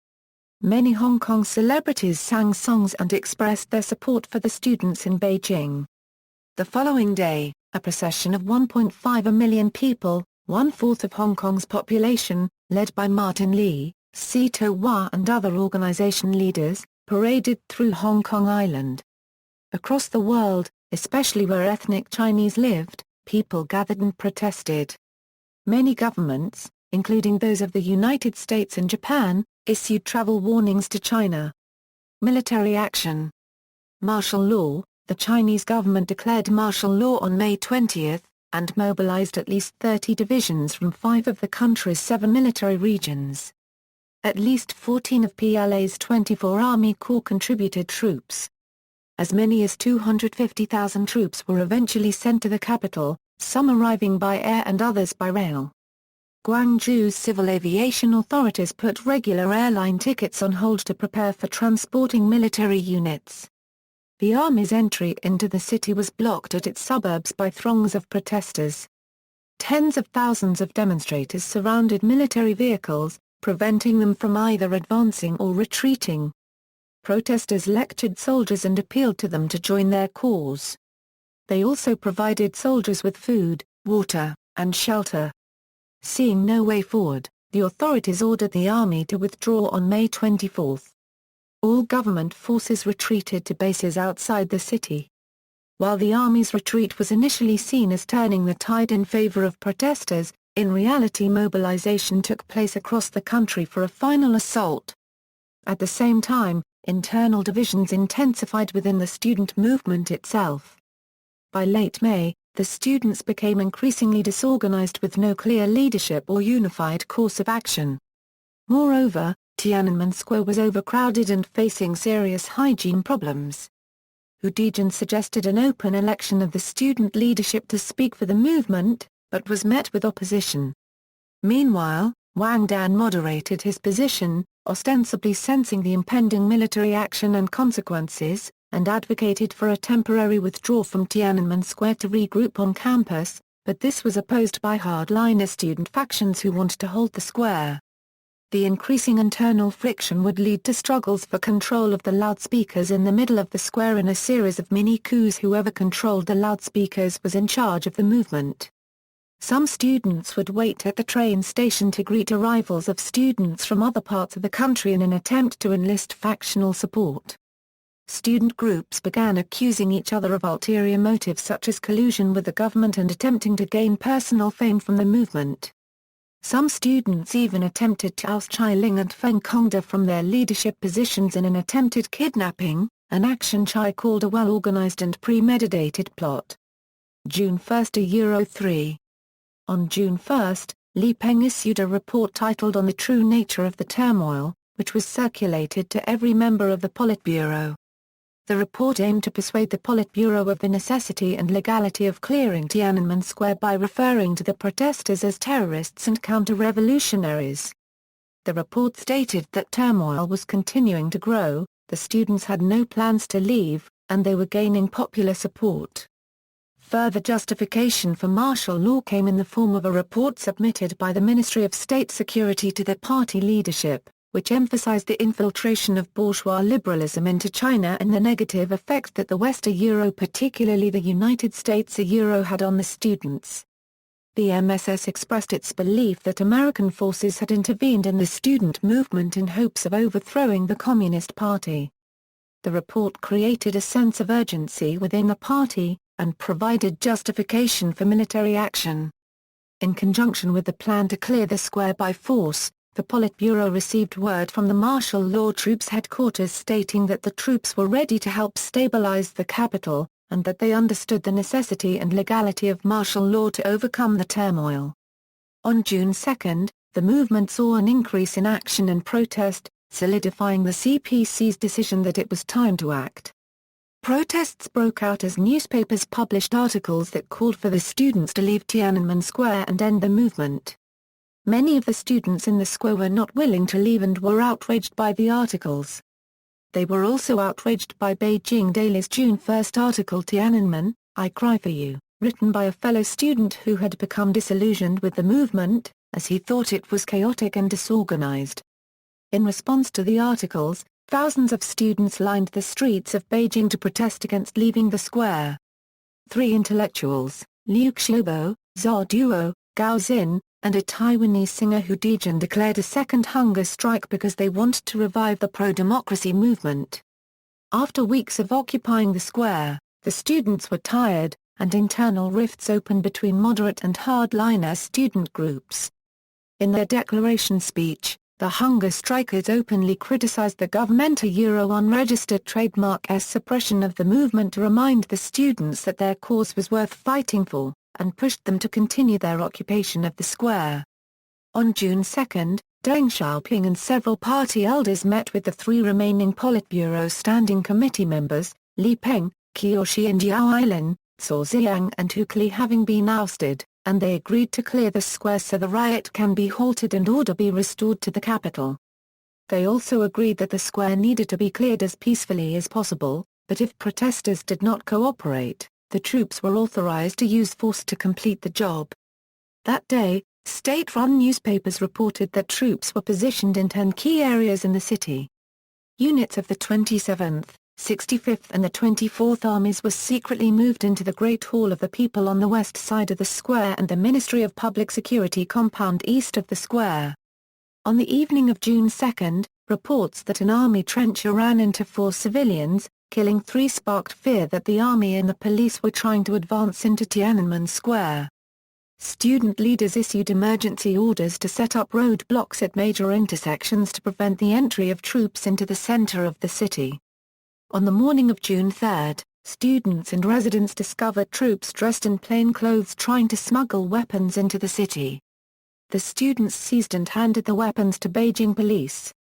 Many Hong Kong celebrities sang songs and expressed their support for the students in Beijing. The following day, a procession of 1.5 million people, one-fourth of Hong Kong's population, led by Martin Lee, Sito Hua and other organization leaders, paraded through Hong Kong Island. Across the world, especially where ethnic Chinese lived, people gathered and protested. Many governments, including those of the United States and Japan, issued travel warnings to China. Military action. Martial law. The Chinese government declared martial law on May 20, and mobilized at least 30 divisions from 5 of the country's 7 military regions. At least 14 of PLA's 24 Army Corps contributed troops. As many as 250,000 troops were eventually sent to the capital, some arriving by air and others by rail. Guangzhou's civil aviation authorities put regular airline tickets on hold to prepare for transporting military units. The army's entry into the city was blocked at its suburbs by throngs of protesters. Tens of thousands of demonstrators surrounded military vehicles, preventing them from either advancing or retreating. Protesters lectured soldiers and appealed to them to join their cause. They also provided soldiers with food, water, and shelter. Seeing no way forward, the authorities ordered the army to withdraw on May 24. All government forces retreated to bases outside the city. While the army's retreat was initially seen as turning the tide in favor of protesters, in reality mobilization took place across the country for a final assault. At the same time, internal divisions intensified within the student movement itself. By late May, the students became increasingly disorganized with no clear leadership or unified course of action. Moreover, Tiananmen Square was overcrowded and facing serious hygiene problems. Hu Dejun suggested an open election of the student leadership to speak for the movement, but was met with opposition. Meanwhile, Wang Dan moderated his position, ostensibly sensing the impending military action and consequences, and advocated for a temporary withdrawal from Tiananmen Square to regroup on campus, but this was opposed by hardliner student factions who wanted to hold the square. The increasing internal friction would lead to struggles for control of the loudspeakers in the middle of the square in a series of mini-coups. Whoever controlled the loudspeakers was in charge of the movement. Some students would wait at the train station to greet arrivals of students from other parts of the country in an attempt to enlist factional support. Student groups began accusing each other of ulterior motives such as collusion with the government and attempting to gain personal fame from the movement. Some students even attempted to oust Chai Ling and Feng Congda from their leadership positions in an attempted kidnapping, an action Chai called a well-organized and premeditated plot. June 1 3. On June 1, Li Peng issued a report titled On the True Nature of the Turmoil, which was circulated to every member of the Politburo. The report aimed to persuade the Politburo of the necessity and legality of clearing Tiananmen Square by referring to the protesters as terrorists and counter-revolutionaries. The report stated that turmoil was continuing to grow, the students had no plans to leave, and they were gaining popular support. Further justification for martial law came in the form of a report submitted by the Ministry of State Security to the party leadership, which emphasized the infiltration of bourgeois liberalism into China and the negative effect that the West, particularly the United States, had on the students. The MSS expressed its belief that American forces had intervened in the student movement in hopes of overthrowing the Communist Party. The report created a sense of urgency within the party, and provided justification for military action. In conjunction with the plan to clear the square by force, the Politburo received word from the martial law troops headquarters stating that the troops were ready to help stabilize the capital, and that they understood the necessity and legality of martial law to overcome the turmoil. On June 2, the movement saw an increase in action and protest, solidifying the CPC's decision that it was time to act. Protests broke out as newspapers published articles that called for the students to leave Tiananmen Square and end the movement. Many of the students in the square were not willing to leave and were outraged by the articles. They were also outraged by Beijing Daily's June 1 article Tiananmen, I Cry for You, written by a fellow student who had become disillusioned with the movement, as he thought it was chaotic and disorganized. In response to the articles, thousands of students lined the streets of Beijing to protest against leaving the square. 3 intellectuals, Liu Xiaobo, Zhao Duo, Gao Xin, and a Taiwanese singer Hu Dejun declared a second hunger strike because they wanted to revive the pro-democracy movement. After weeks of occupying the square, the students were tired, and internal rifts opened between moderate and hardliner student groups. In their declaration speech, the hunger strikers openly criticized the government-unregistered trademark's suppression of the movement to remind the students that their cause was worth fighting for, and pushed them to continue their occupation of the square. On June 2, Deng Xiaoping and several party elders met with the 3 remaining Politburo Standing Committee members, Li Peng, Qiushi and Yao Ailin, Cao Ziyang and Hu Kli having been ousted, and they agreed to clear the square so the riot can be halted and order be restored to the capital. They also agreed that the square needed to be cleared as peacefully as possible, but if protesters did not cooperate, the troops were authorized to use force to complete the job. That day, state-run newspapers reported that troops were positioned in 10 key areas in the city. Units of the 27th, 65th and the 24th Armies were secretly moved into the Great Hall of the People on the west side of the square and the Ministry of Public Security compound east of the square. On the evening of June 2, reports that an army trencher ran into 4 civilians, killing 3 sparked fear that the army and the police were trying to advance into Tiananmen Square. Student leaders issued emergency orders to set up roadblocks at major intersections to prevent the entry of troops into the center of the city. On the morning of June 3, students and residents discovered troops dressed in plain clothes trying to smuggle weapons into the city. The students seized and handed the weapons to Beijing police.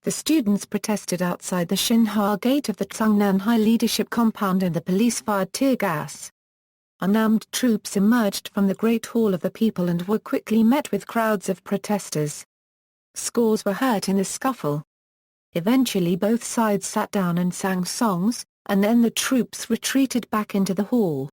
The students protested outside the Xinhua Gate of the Zhongnanhai leadership compound and the police fired tear gas. Unarmed troops emerged from the Great Hall of the People and were quickly met with crowds of protesters. Scores were hurt in the scuffle. Eventually both sides sat down and sang songs, and then the troops retreated back into the hall.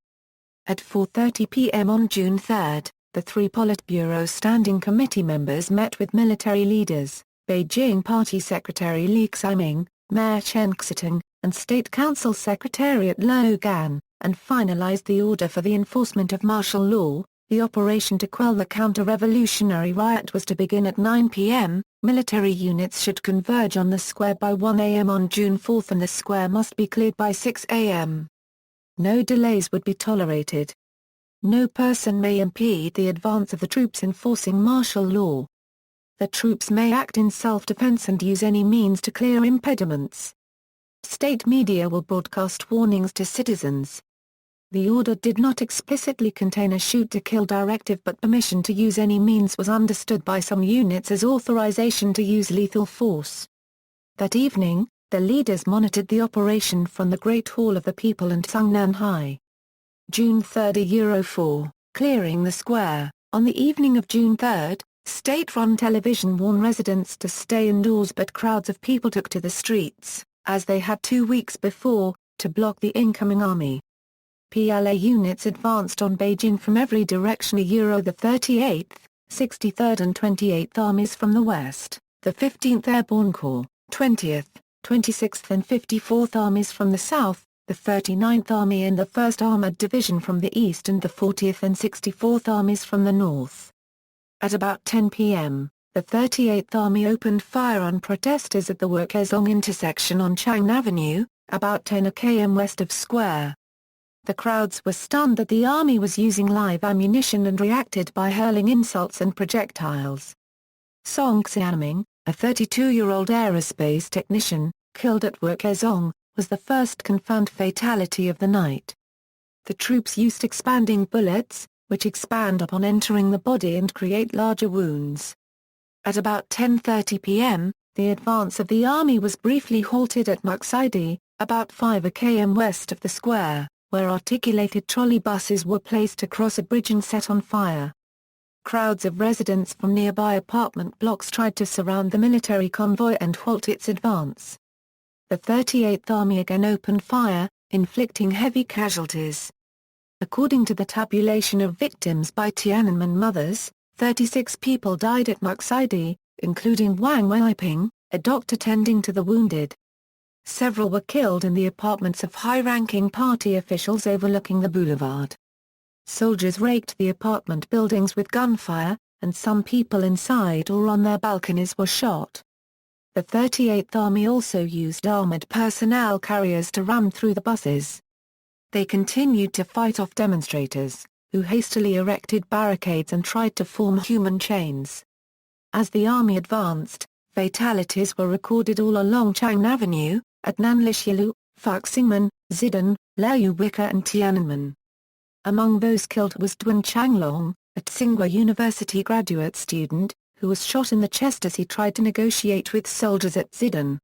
At 4:30 p.m. on June 3, the three Politburo Standing Committee members met with military leaders, Beijing Party Secretary Li Ximing, Mayor Chen Xiting, and State Council Secretariat Luo Gan, and finalized the order for the enforcement of martial law. The operation to quell the counter-revolutionary riot was to begin at 9 p.m. Military units should converge on the square by 1 a.m. on June 4 and the square must be cleared by 6 a.m. No delays would be tolerated. No person may impede the advance of the troops enforcing martial law. The troops may act in self-defense and use any means to clear impediments. State media will broadcast warnings to citizens. The order did not explicitly contain a shoot-to-kill directive, but permission to use any means was understood by some units as authorization to use lethal force. That evening, the leaders monitored the operation from the Great Hall of the People and Sungnan High. June 3 4, clearing the square. On the evening of June 3, state-run television warned residents to stay indoors, but crowds of people took to the streets, as they had 2 weeks before, to block the incoming army. PLA units advanced on Beijing from every direction. The 38th, 63rd and 28th Armies from the west, the 15th Airborne Corps, 20th, 26th and 54th Armies from the south, the 39th Army and the 1st Armored Division from the east, and the 40th and 64th Armies from the north. At about 10 p.m., the 38th Army opened fire on protesters at the Wukezhong intersection on Chang Avenue, about 10 km west of Square. The crowds were stunned that the army was using live ammunition and reacted by hurling insults and projectiles. Song Xianming, a 32-year-old aerospace technician, killed at Wukezhong, was the first confirmed fatality of the night. The troops used expanding bullets, which expand upon entering the body and create larger wounds. At about 10:30 p.m., the advance of the army was briefly halted at Muxidi, about 5 km west of the square, where articulated trolley buses were placed across a bridge and set on fire. Crowds of residents from nearby apartment blocks tried to surround the military convoy and halt its advance. The 38th Army again opened fire, inflicting heavy casualties. According to the tabulation of victims by Tiananmen mothers, 36 people died at Muxidi, including Wang Weiping, a doctor tending to the wounded. Several were killed in the apartments of high-ranking party officials overlooking the boulevard. Soldiers raked the apartment buildings with gunfire, and some people inside or on their balconies were shot. The 38th Army also used armored personnel carriers to ram through the buses. They continued to fight off demonstrators, who hastily erected barricades and tried to form human chains. As the army advanced, fatalities were recorded all along Chang Avenue, at Nanlishilu, Fuxingmen, Zidan, Liuwika and Tiananmen. Among those killed was Duan Changlong, a Tsinghua University graduate student, who was shot in the chest as he tried to negotiate with soldiers at Zidan.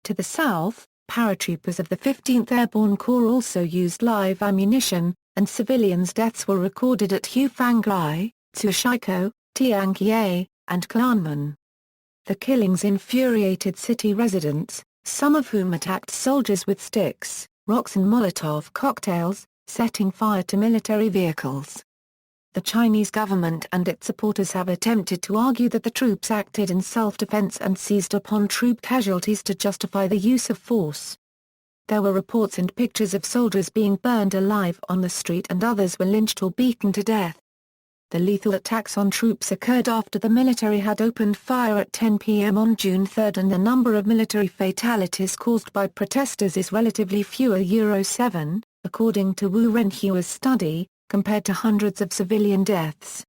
To the south, paratroopers of the 15th Airborne Corps also used live ammunition, and civilians' deaths were recorded at Hufangrai, Tsushiko, Tianqiai, and Klanman. The killings infuriated city residents, some of whom attacked soldiers with sticks, rocks and Molotov cocktails, setting fire to military vehicles. The Chinese government and its supporters have attempted to argue that the troops acted in self-defense and seized upon troop casualties to justify the use of force. There were reports and pictures of soldiers being burned alive on the street and others were lynched or beaten to death. The lethal attacks on troops occurred after the military had opened fire at 10 p.m. on June 3 and the number of military fatalities caused by protesters is relatively fewer 7, according to Wu Renhua's study, compared to hundreds of civilian deaths.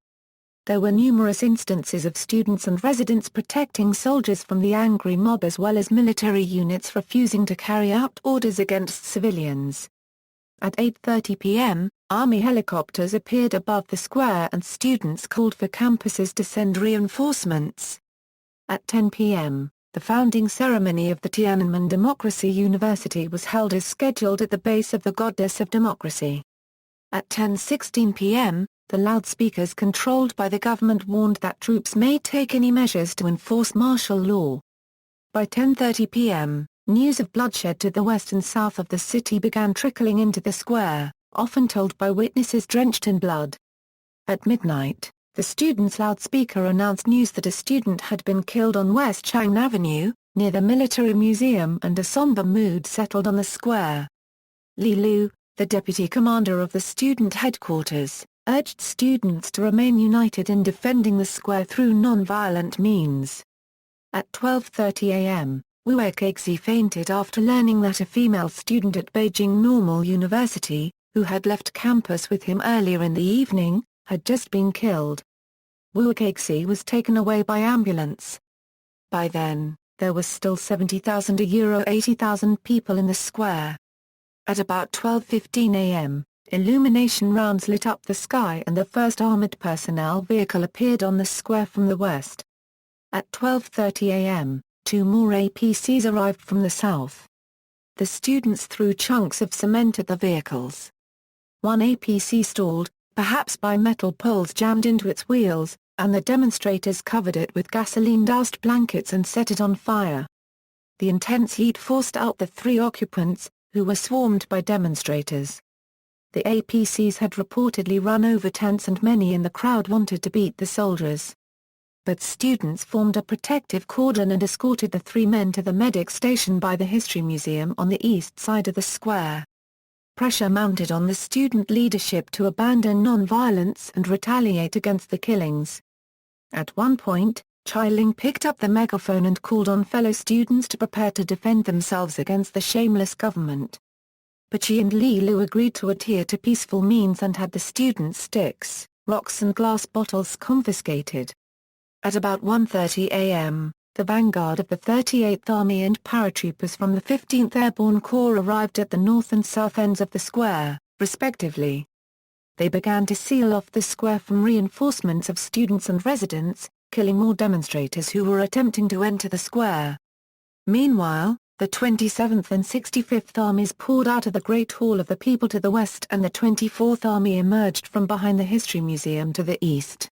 There were numerous instances of students and residents protecting soldiers from the angry mob as well as military units refusing to carry out orders against civilians. At 8:30 p.m., Army helicopters appeared above the square and students called for campuses to send reinforcements. At 10 p.m., the founding ceremony of the Tiananmen Democracy University was held as scheduled at the base of the Goddess of Democracy. At 10:16 p.m., the loudspeakers controlled by the government warned that troops may take any measures to enforce martial law. By 10:30 p.m., news of bloodshed to the west and south of the city began trickling into the square. often told by witnesses drenched in blood. At midnight, the student's loudspeaker announced news that a student had been killed on West Chang Avenue, near the military museum, and a somber mood settled on the square. Li Lu, the deputy commander of the student headquarters, urged students to remain united in defending the square through non-violent means. At 12:30 a.m., Wu Kexi fainted after learning that a female student at Beijing Normal University, who had left campus with him earlier in the evening, had just been killed. Wu Kexi was taken away by ambulance. By then, there was still 70,000 80,000 people in the square. At about 12:15 a.m., illumination rounds lit up the sky and the first armored personnel vehicle appeared on the square from the west. At 12:30 a.m., 2 more APCs arrived from the south. The students threw chunks of cement at the vehicles. One APC stalled, perhaps by metal poles jammed into its wheels, and the demonstrators covered it with gasoline-doused blankets and set it on fire. The intense heat forced out the 3 occupants, who were swarmed by demonstrators. The APCs had reportedly run over tents and many in the crowd wanted to beat the soldiers. But students formed a protective cordon and escorted the 3 men to the medic station by the History Museum on the east side of the square. Pressure mounted on the student leadership to abandon non-violence and retaliate against the killings. At one point, Chai Ling picked up the megaphone and called on fellow students to prepare to defend themselves against the shameless government. But she and Li Lu agreed to adhere to peaceful means and had the students' sticks, rocks and glass bottles confiscated. At about 1:30 a.m., the vanguard of the 38th Army and paratroopers from the 15th Airborne Corps arrived at the north and south ends of the square, respectively. They began to seal off the square from reinforcements of students and residents, killing more demonstrators who were attempting to enter the square. Meanwhile, the 27th and 65th Armies poured out of the Great Hall of the People to the west and the 24th Army emerged from behind the History Museum to the east.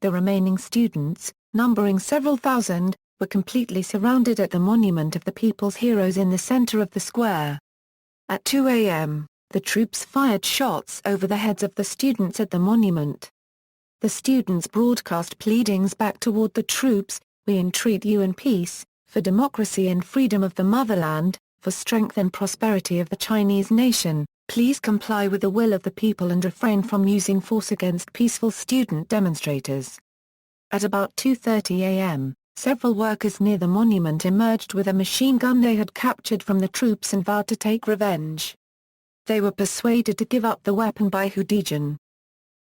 The remaining students, numbering several thousand, were completely surrounded at the Monument of the People's Heroes in the center of the square. At 2 a.m., the troops fired shots over the heads of the students at the monument. The students broadcast pleadings back toward the troops, "We entreat you in peace, for democracy and freedom of the motherland, for strength and prosperity of the Chinese nation, please comply with the will of the people and refrain from using force against peaceful student demonstrators." At about 2:30 a.m., several workers near the monument emerged with a machine gun they had captured from the troops and vowed to take revenge. They were persuaded to give up the weapon by Hu Dejun.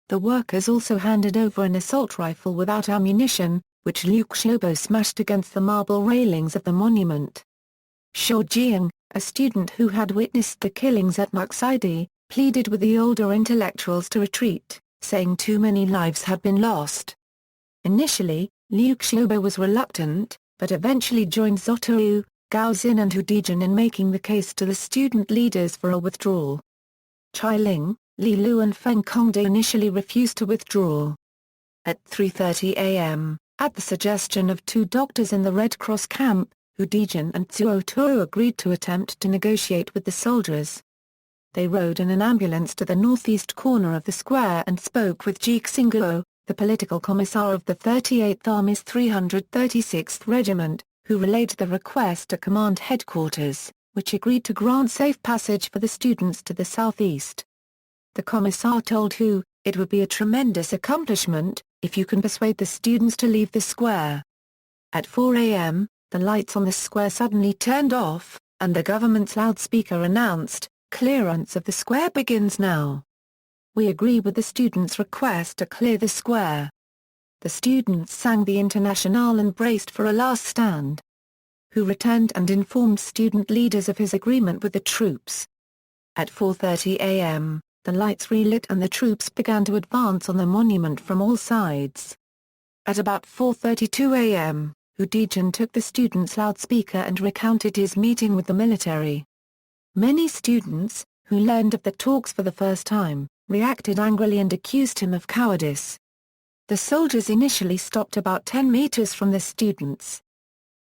The workers also handed over an assault rifle without ammunition, which Liu Xiaobo smashed against the marble railings of the monument. Shou Jiang, a student who had witnessed the killings at Muxidi, pleaded with the older intellectuals to retreat, saying too many lives had been lost. Initially, Liu Xiaobo was reluctant, but eventually joined Zottou, Gao Xin and Hu Dejun in making the case to the student leaders for a withdrawal. Chai Ling, Li Lu and Feng Congde initially refused to withdraw. At 3:30 a.m., at the suggestion of 2 doctors in the Red Cross camp, Hu Dejun and Zuo Tuo agreed to attempt to negotiate with the soldiers. They rode in an ambulance to the northeast corner of the square and spoke with Ji Xingguo, the political commissar of the 38th Army's 336th Regiment, who relayed the request to command headquarters, which agreed to grant safe passage for the students to the southeast. The commissar told Hu, "It would be a tremendous accomplishment, if you can persuade the students to leave the square." At 4 a.m., the lights on the square suddenly turned off, and the government's loudspeaker announced, "Clearance of the square begins now. We agree with the students' request to clear the square." The students sang the Internationale and braced for a last stand. Hu returned and informed student leaders of his agreement with the troops. At 4:30 a.m., the lights relit and the troops began to advance on the monument from all sides. At about 4:32 a.m., Hu Dejun took the students' loudspeaker and recounted his meeting with the military. Many students, who learned of the talks for the first time, reacted angrily and accused him of cowardice. The soldiers initially stopped about 10 meters from the students.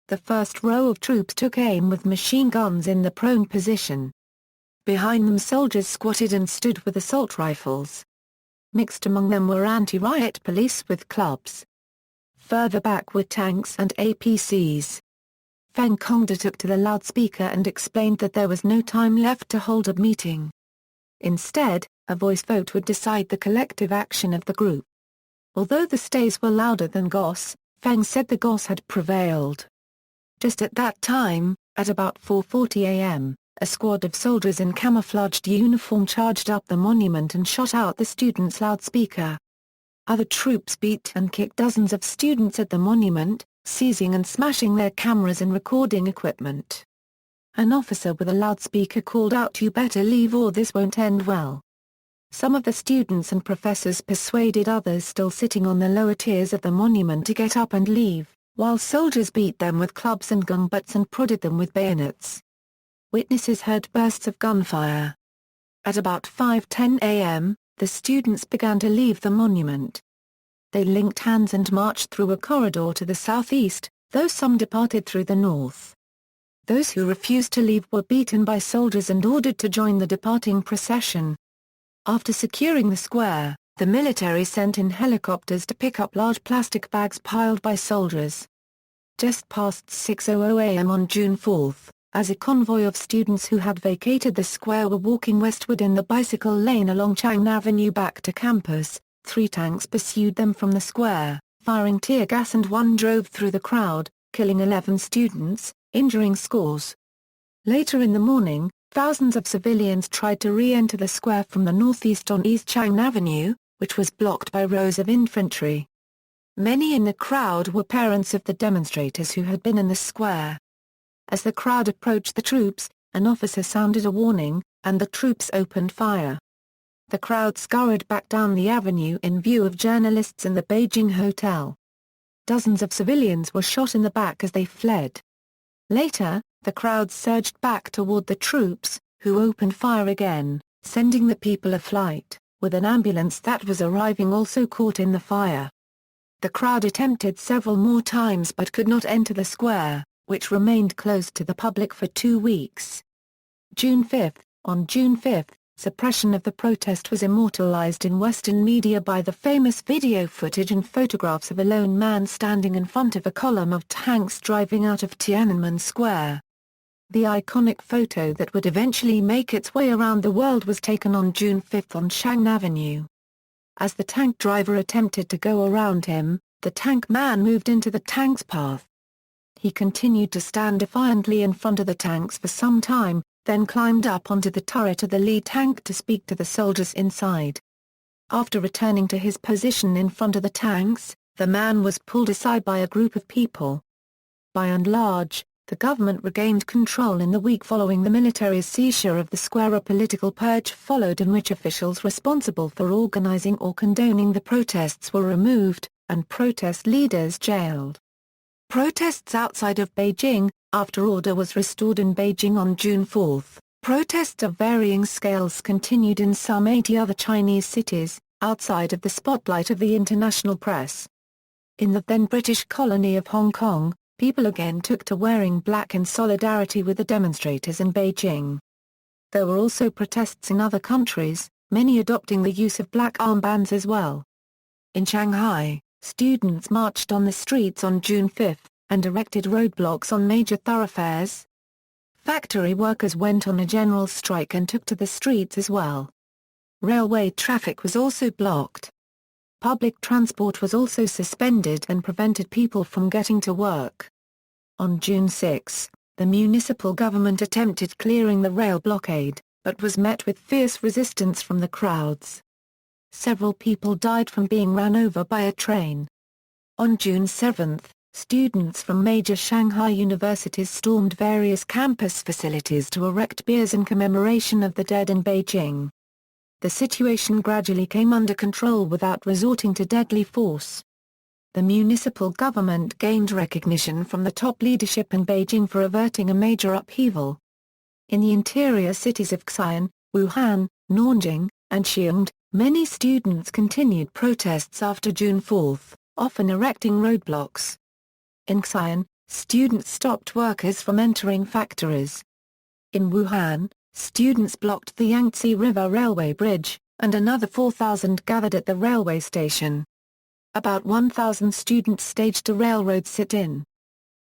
The first row of troops took aim with machine guns in the prone position. Behind them soldiers squatted and stood with assault rifles. Mixed among them were anti-riot police with clubs. Further back were tanks and APCs. Feng Congde took to the loudspeaker and explained that there was no time left to hold a meeting. Instead, a voice vote would decide the collective action of the group. Although the stays were louder than Goss, Feng said the Goss had prevailed. Just at that time, at about 4:40 a.m., a squad of soldiers in camouflaged uniform charged up the monument and shot out the students' loudspeaker. Other troops beat and kicked dozens of students at the monument, seizing and smashing their cameras and recording equipment. An officer with a loudspeaker called out, "You better leave or this won't end well." Some of the students and professors persuaded others still sitting on the lower tiers of the monument to get up and leave, while soldiers beat them with clubs and gunbutts and prodded them with bayonets. Witnesses heard bursts of gunfire. At about 5:10 a.m., the students began to leave the monument. They linked hands and marched through a corridor to the southeast, though some departed through the north. Those who refused to leave were beaten by soldiers and ordered to join the departing procession. After securing the square, the military sent in helicopters to pick up large plastic bags piled by soldiers. Just past 6:00 a.m. on June 4, as a convoy of students who had vacated the square were walking westward in the bicycle lane along Chang Avenue back to campus, 3 tanks pursued them from the square, firing tear gas, and one drove through the crowd, killing 11 students, injuring scores. Later in the morning, thousands of civilians tried to re-enter the square from the northeast on East Chang Avenue, which was blocked by rows of infantry. Many in the crowd were parents of the demonstrators who had been in the square. As the crowd approached the troops, an officer sounded a warning, and the troops opened fire. The crowd scurried back down the avenue in view of journalists in the Beijing hotel. Dozens of civilians were shot in the back as they fled. Later, the crowd surged back toward the troops, who opened fire again, sending the people aflight, with an ambulance that was arriving also caught in the fire. The crowd attempted several more times but could not enter the square, which remained closed to the public for 2 weeks. June 5. On June 5, suppression of the protest was immortalized in Western media by the famous video footage and photographs of a lone man standing in front of a column of tanks driving out of Tiananmen Square. The iconic photo that would eventually make its way around the world was taken on June 5 on Shang Avenue. As the tank driver attempted to go around him, the tank man moved into the tank's path. He continued to stand defiantly in front of the tanks for some time, then climbed up onto the turret of the lead tank to speak to the soldiers inside. After returning to his position in front of the tanks, the man was pulled aside by a group of people. By and large, the government regained control in the week following the military's seizure of the square. A political purge followed in which officials responsible for organizing or condoning the protests were removed, and protest leaders jailed. Protests outside of Beijing. After order was restored in Beijing on June 4, protests of varying scales continued in some 80 other Chinese cities, outside of the spotlight of the international press. In the then British colony of Hong Kong, people again took to wearing black in solidarity with the demonstrators in Beijing. There were also protests in other countries, many adopting the use of black armbands as well. In Shanghai, students marched on the streets on June 5, and erected roadblocks on major thoroughfares. Factory workers went on a general strike and took to the streets as well. Railway traffic was also blocked. Public transport was also suspended and prevented people from getting to work. On June 6, the municipal government attempted clearing the rail blockade, but was met with fierce resistance from the crowds. Several people died from being ran over by a train. On June 7, students from major Shanghai universities stormed various campus facilities to erect biers in commemoration of the dead in Beijing. The situation gradually came under control without resorting to deadly force. The municipal government gained recognition from the top leadership in Beijing for averting a major upheaval. In the interior cities of Xi'an, Wuhan, Nanjing, and Xiongde, many students continued protests after June 4, often erecting roadblocks. In Xi'an, students stopped workers from entering factories. In Wuhan, students blocked the Yangtze River Railway Bridge, and another 4,000 gathered at the railway station. About 1,000 students staged a railroad sit-in.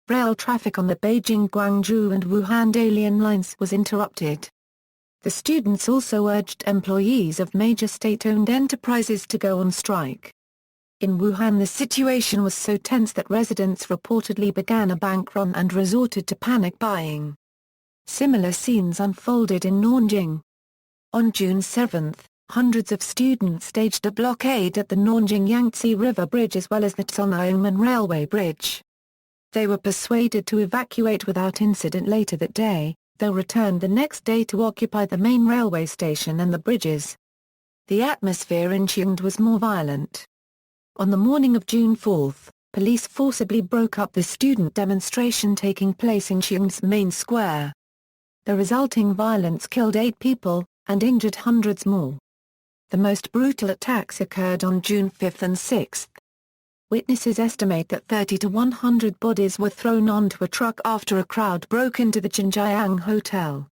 Rail traffic on the Beijing, Guangzhou and Wuhan Dalian lines was interrupted. The students also urged employees of major state-owned enterprises to go on strike. In Wuhan, the situation was so tense that residents reportedly began a bank run and resorted to panic buying. Similar scenes unfolded in Nanjing. On June 7, hundreds of students staged a blockade at the Nanjing Yangtze River Bridge as well as the Tiananmen Railway Bridge. They were persuaded to evacuate without incident later that day, though returned the next day to occupy the main railway station and the bridges. The atmosphere in Xiongde was more violent. On the morning of June 4, police forcibly broke up the student demonstration taking place in Xiongde's main square. The resulting violence killed 8 people, and injured hundreds more. The most brutal attacks occurred on June 5 and 6. Witnesses estimate that 30 to 100 bodies were thrown onto a truck after a crowd broke into the Jinjiang Hotel.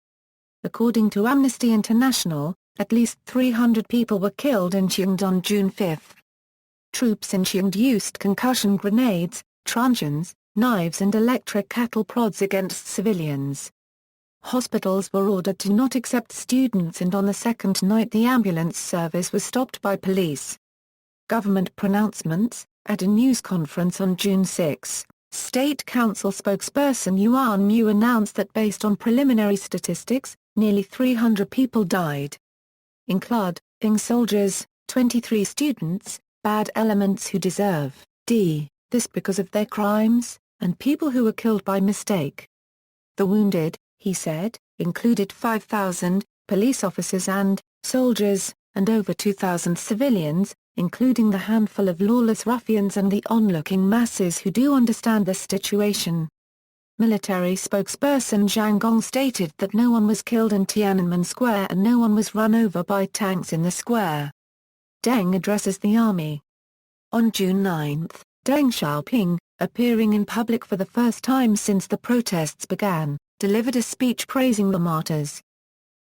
According to Amnesty International, at least 300 people were killed in Xiongde on June 5. Troops in Xiongde used concussion grenades, truncheons, knives and electric cattle prods against civilians. Hospitals were ordered to not accept students, and on the second night the ambulance service was stopped by police. Government pronouncements. At a news conference on June 6, State Council spokesperson Yuan Mu announced that based on preliminary statistics, nearly 300 people died. Including soldiers, 23 students, bad elements who deserve this because of their crimes, and people who were killed by mistake. The wounded, he said, included 5,000 police officers and soldiers, and over 2,000 civilians, including the handful of lawless ruffians and the onlooking masses who do understand the situation. Military spokesperson Zhang Gong stated that no one was killed in Tiananmen Square and no one was run over by tanks in the square. Deng addresses the army. On June 9, Deng Xiaoping, appearing in public for the first time since the protests began, delivered a speech praising the martyrs.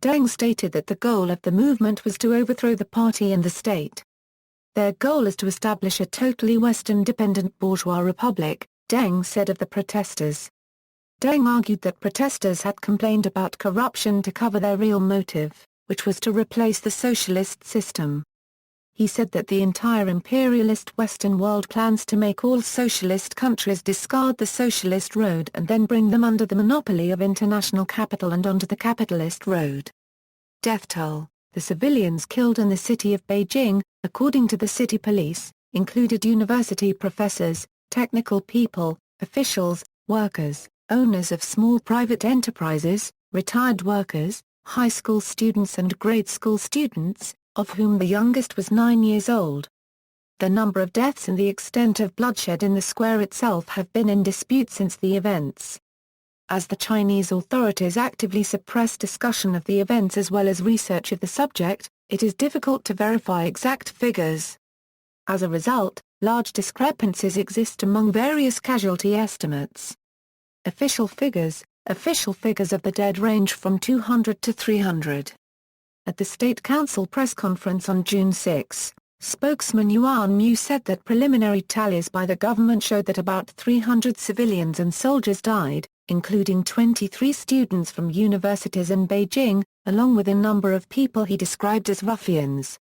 Deng stated that the goal of the movement was to overthrow the party and the state. Their goal is to establish a totally Western-dependent bourgeois republic, Deng said of the protesters. Deng argued that protesters had complained about corruption to cover their real motive, which was to replace the socialist system. He said that the entire imperialist Western world plans to make all socialist countries discard the socialist road and then bring them under the monopoly of international capital and onto the capitalist road. Death toll. The civilians killed in the city of Beijing, according to the city police, included university professors, technical people, officials, workers, owners of small private enterprises, retired workers, high school students and grade school students, of whom the youngest was 9 years old. The number of deaths and the extent of bloodshed in the square itself have been in dispute since the events. As the Chinese authorities actively suppress discussion of the events as well as research of the subject, it is difficult to verify exact figures. As a result, large discrepancies exist among various casualty estimates. Official figures of the dead range from 200 to 300. At the State Council press conference on June 6, spokesman Yuan Mu said that preliminary tallies by the government showed that about 300 civilians and soldiers died, including 23 students from universities in Beijing, along with a number of people he described as ruffians.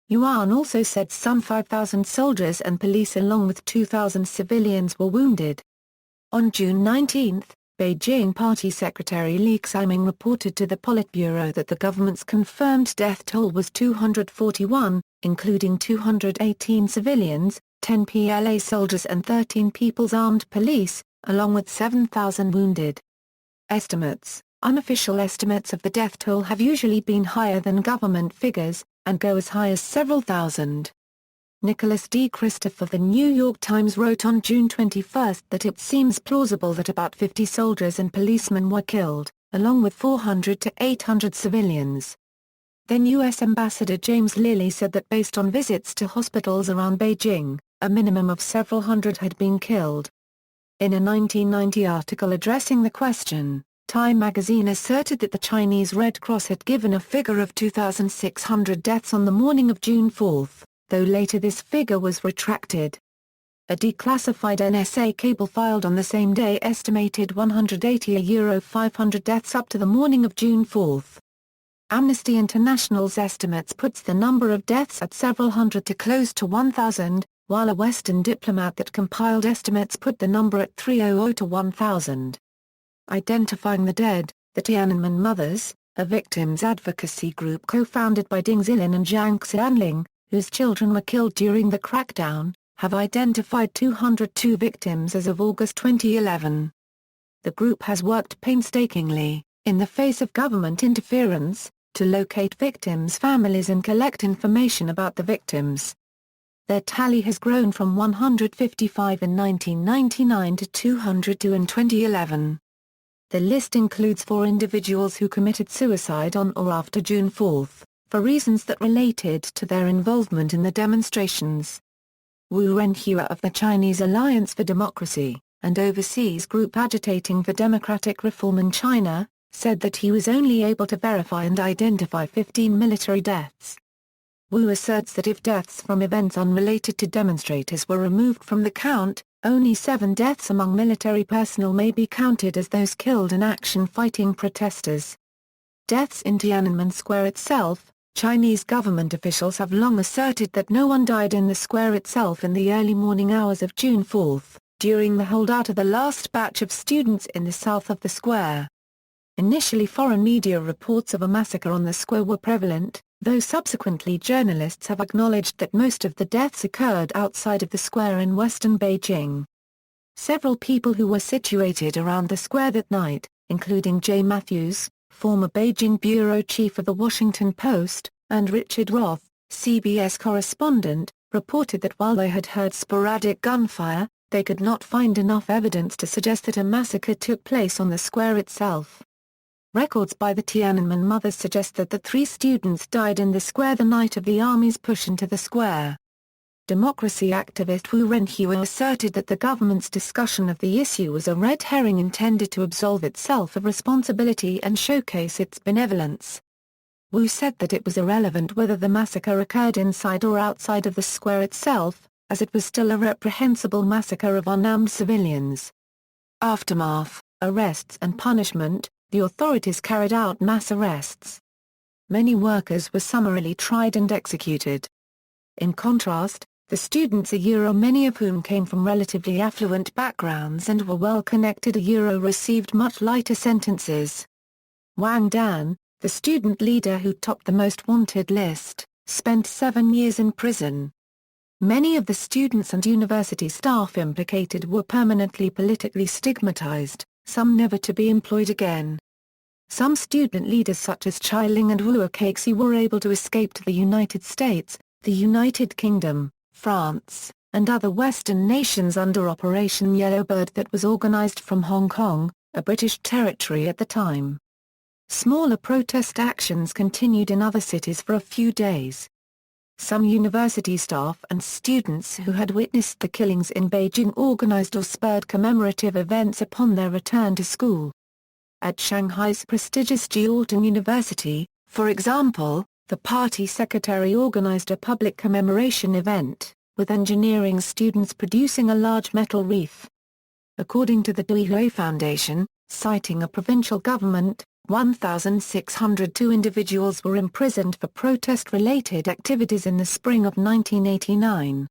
Yuan also said some 5,000 soldiers and police along with 2,000 civilians were wounded. On June 19, Beijing Party Secretary Li Ximing reported to the Politburo that the government's confirmed death toll was 241, including 218 civilians, 10 PLA soldiers and 13 People's Armed Police, along with 7,000 wounded. Unofficial estimates of the death toll have usually been higher than government figures, and go as high as several thousand. Nicholas D. Christoph of the New York Times wrote on June 21 that it seems plausible that about 50 soldiers and policemen were killed, along with 400 to 800 civilians. Then U.S. Ambassador James Lilly said that based on visits to hospitals around Beijing, a minimum of several hundred had been killed. In a 1990 article addressing the question, Time magazine asserted that the Chinese Red Cross had given a figure of 2,600 deaths on the morning of June 4, though later this figure was retracted. A declassified NSA cable filed on the same day estimated 180 €500 deaths up to the morning of June 4. Amnesty International's estimates puts the number of deaths at several hundred to close to 1,000, while a Western diplomat that compiled estimates put the number at 300 to 1,000. Identifying the Dead, the Tiananmen Mothers, a victims advocacy group co-founded by Ding Zilin and Zhang Xianling, whose children were killed during the crackdown, have identified 202 victims as of August 2011. The group has worked painstakingly, in the face of government interference, to locate victims' families and collect information about the victims. Their tally has grown from 155 in 1999 to 202 in 2011. The list includes 4 individuals who committed suicide on or after June 4, for reasons that related to their involvement in the demonstrations. Wu Renhua of the Chinese Alliance for Democracy, an overseas group agitating for democratic reform in China, said that he was only able to verify and identify 15 military deaths. Wu asserts that if deaths from events unrelated to demonstrators were removed from the count, only 7 deaths among military personnel may be counted as those killed in action fighting protesters. Deaths in Tiananmen Square itself. Chinese government officials have long asserted that no one died in the square itself in the early morning hours of June 4, during the holdout of the last batch of students in the south of the square. Initially foreign media reports of a massacre on the square were prevalent, though subsequently journalists have acknowledged that most of the deaths occurred outside of the square in western Beijing. Several people who were situated around the square that night, including Jay Matthews, former Beijing bureau chief of the Washington Post, and Richard Roth, CBS correspondent, reported that while they had heard sporadic gunfire, they could not find enough evidence to suggest that a massacre took place on the square itself. Records by the Tiananmen Mothers suggest that the 3 students died in the square the night of the army's push into the square. Democracy activist Wu Renhua asserted that the government's discussion of the issue was a red herring intended to absolve itself of responsibility and showcase its benevolence. Wu said that it was irrelevant whether the massacre occurred inside or outside of the square itself, as it was still a reprehensible massacre of unarmed civilians. Aftermath, arrests and punishment. The authorities carried out mass arrests. Many workers were summarily tried and executed. In contrast, the students many of whom came from relatively affluent backgrounds and were well connected received much lighter sentences. Wang Dan, the student leader who topped the most wanted list, spent 7 years in prison. Many of the students and university staff implicated were permanently politically stigmatized, some never to be employed again. Some student leaders such as Chai Ling and Wu Keixi were able to escape to the United States, the United Kingdom, France, and other Western nations under Operation Yellowbird that was organized from Hong Kong, a British territory at the time. Smaller protest actions continued in other cities for a few days. Some university staff and students who had witnessed the killings in Beijing organized or spurred commemorative events upon their return to school. At Shanghai's prestigious Jiaotong University, for example, the party secretary organized a public commemoration event, with engineering students producing a large metal wreath. According to the Duihui Foundation, citing a provincial government, 1,602 individuals were imprisoned for protest-related activities in the spring of 1989.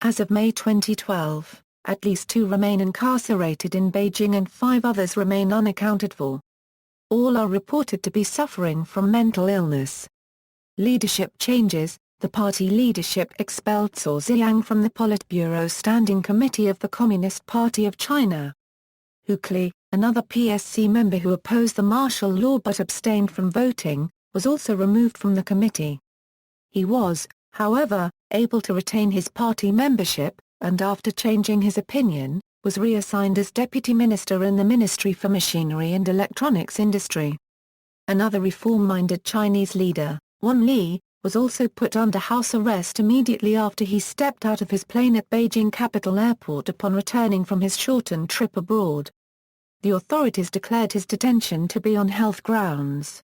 As of May 2012, at least 2 remain incarcerated in Beijing and 5 others remain unaccounted for. All are reported to be suffering from mental illness. Leadership changes. The party leadership expelled Cao Ziyang from the Politburo Standing Committee of the Communist Party of China. Hu Kli, another PSC member who opposed the martial law but abstained from voting, was also removed from the committee. He was, however, able to retain his party membership, and after changing his opinion, was reassigned as deputy minister in the Ministry for Machinery and Electronics Industry. Another reform-minded Chinese leader, Wan Li, was also put under house arrest immediately after he stepped out of his plane at Beijing Capital Airport upon returning from his shortened trip abroad. The authorities declared his detention to be on health grounds.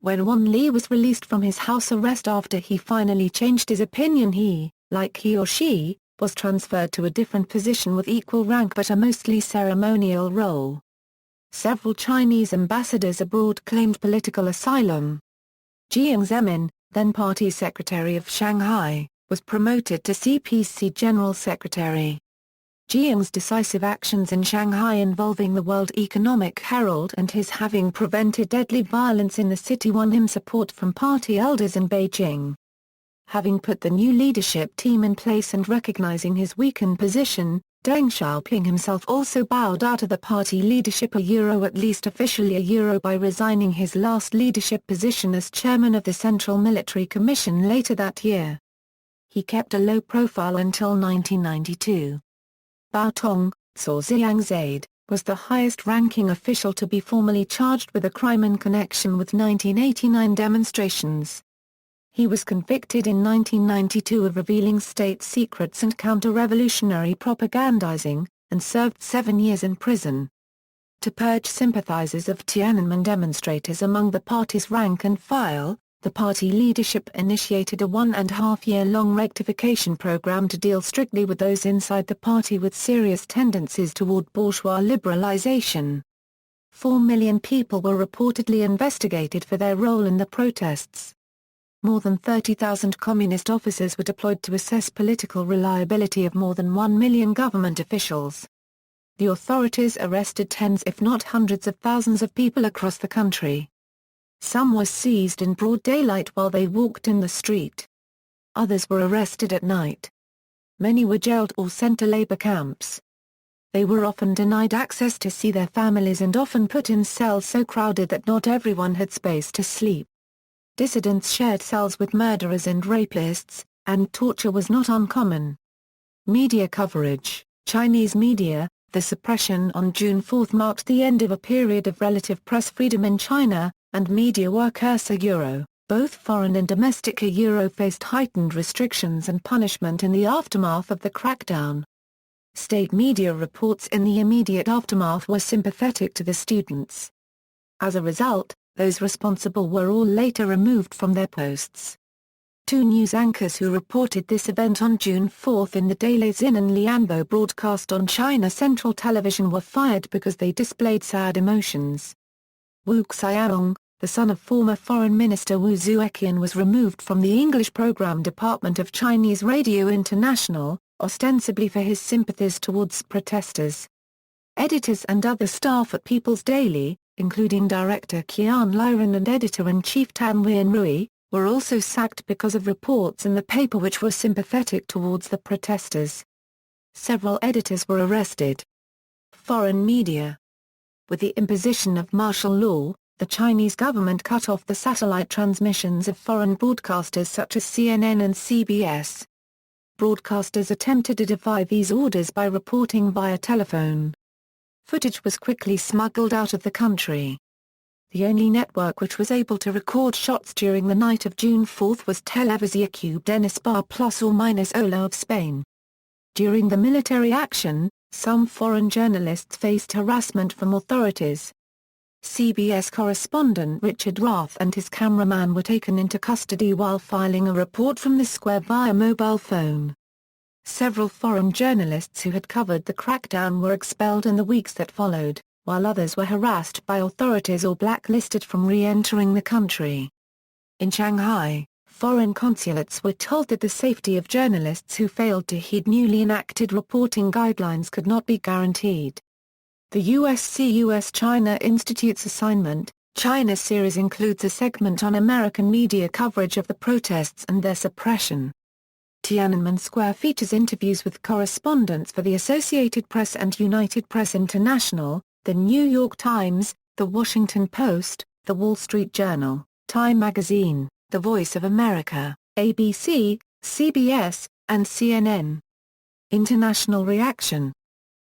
When Wan Li was released from his house arrest after he finally changed his opinion, he, like he or she, was transferred to a different position with equal rank but a mostly ceremonial role. Several Chinese ambassadors abroad claimed political asylum. Jiang Zemin, then party secretary of Shanghai, was promoted to CPC General Secretary. Jiang's decisive actions in Shanghai involving the World Economic Herald and his having prevented deadly violence in the city won him support from party elders in Beijing. Having put the new leadership team in place and recognizing his weakened position, Deng Xiaoping himself also bowed out of the party leadership at least officially by resigning his last leadership position as chairman of the Central Military Commission later that year. He kept a low profile until 1992. Bao Tong, Cao Xiang's aide, was the highest-ranking official to be formally charged with a crime in connection with 1989 demonstrations. He was convicted in 1992 of revealing state secrets and counter-revolutionary propagandizing, and served 7 years in prison. To purge sympathizers of Tiananmen demonstrators among the party's rank and file, the party leadership initiated a 1.5-year-long rectification program to deal strictly with those inside the party with serious tendencies toward bourgeois liberalization. 4 million people were reportedly investigated for their role in the protests. More than 30,000 communist officers were deployed to assess political reliability of more than 1 million government officials. The authorities arrested tens if not hundreds of thousands of people across the country. Some were seized in broad daylight while they walked in the street. Others were arrested at night. Many were jailed or sent to labor camps. They were often denied access to see their families and often put in cells so crowded that not everyone had space to sleep. Dissidents shared cells with murderers and rapists, and torture was not uncommon. Media coverage. Chinese media. The suppression on June 4 marked the end of a period of relative press freedom in China, and media workers both foreign and domestic faced heightened restrictions and punishment in the aftermath of the crackdown. State media reports in the immediate aftermath were sympathetic to the students. As a result, those responsible were all later removed from their posts. 2 news anchors who reported this event on June 4 in the Daily Xin and Lianbo broadcast on China Central Television were fired because they displayed sad emotions. Wu Xiaorong, the son of former Foreign Minister Wu Zueqian, was removed from the English program department of Chinese Radio International, ostensibly for his sympathies towards protesters. Editors and other staff at People's Daily, including director Qian Liren and editor-in-chief Tan Wenrui, were also sacked because of reports in the paper which were sympathetic towards the protesters. Several editors were arrested. Foreign media. With the imposition of martial law, the Chinese government cut off the satellite transmissions of foreign broadcasters such as CNN and CBS. Broadcasters attempted to defy these orders by reporting via telephone. Footage was quickly smuggled out of the country. The only network which was able to record shots during the night of June 4 was Televisia Cube de España Plus or minus Ola of Spain. During the military action, some foreign journalists faced harassment from authorities. CBS correspondent Richard Rath and his cameraman were taken into custody while filing a report from the square via mobile phone. Several foreign journalists who had covered the crackdown were expelled in the weeks that followed, while others were harassed by authorities or blacklisted from re-entering the country. In Shanghai, foreign consulates were told that the safety of journalists who failed to heed newly enacted reporting guidelines could not be guaranteed. The USC-US-China Institute's assignment, China series includes a segment on American media coverage of the protests and their suppression. Tiananmen Square features interviews with correspondents for the Associated Press and United Press International, The New York Times, The Washington Post, The Wall Street Journal, Time Magazine, The Voice of America, ABC, CBS, and CNN. International reaction.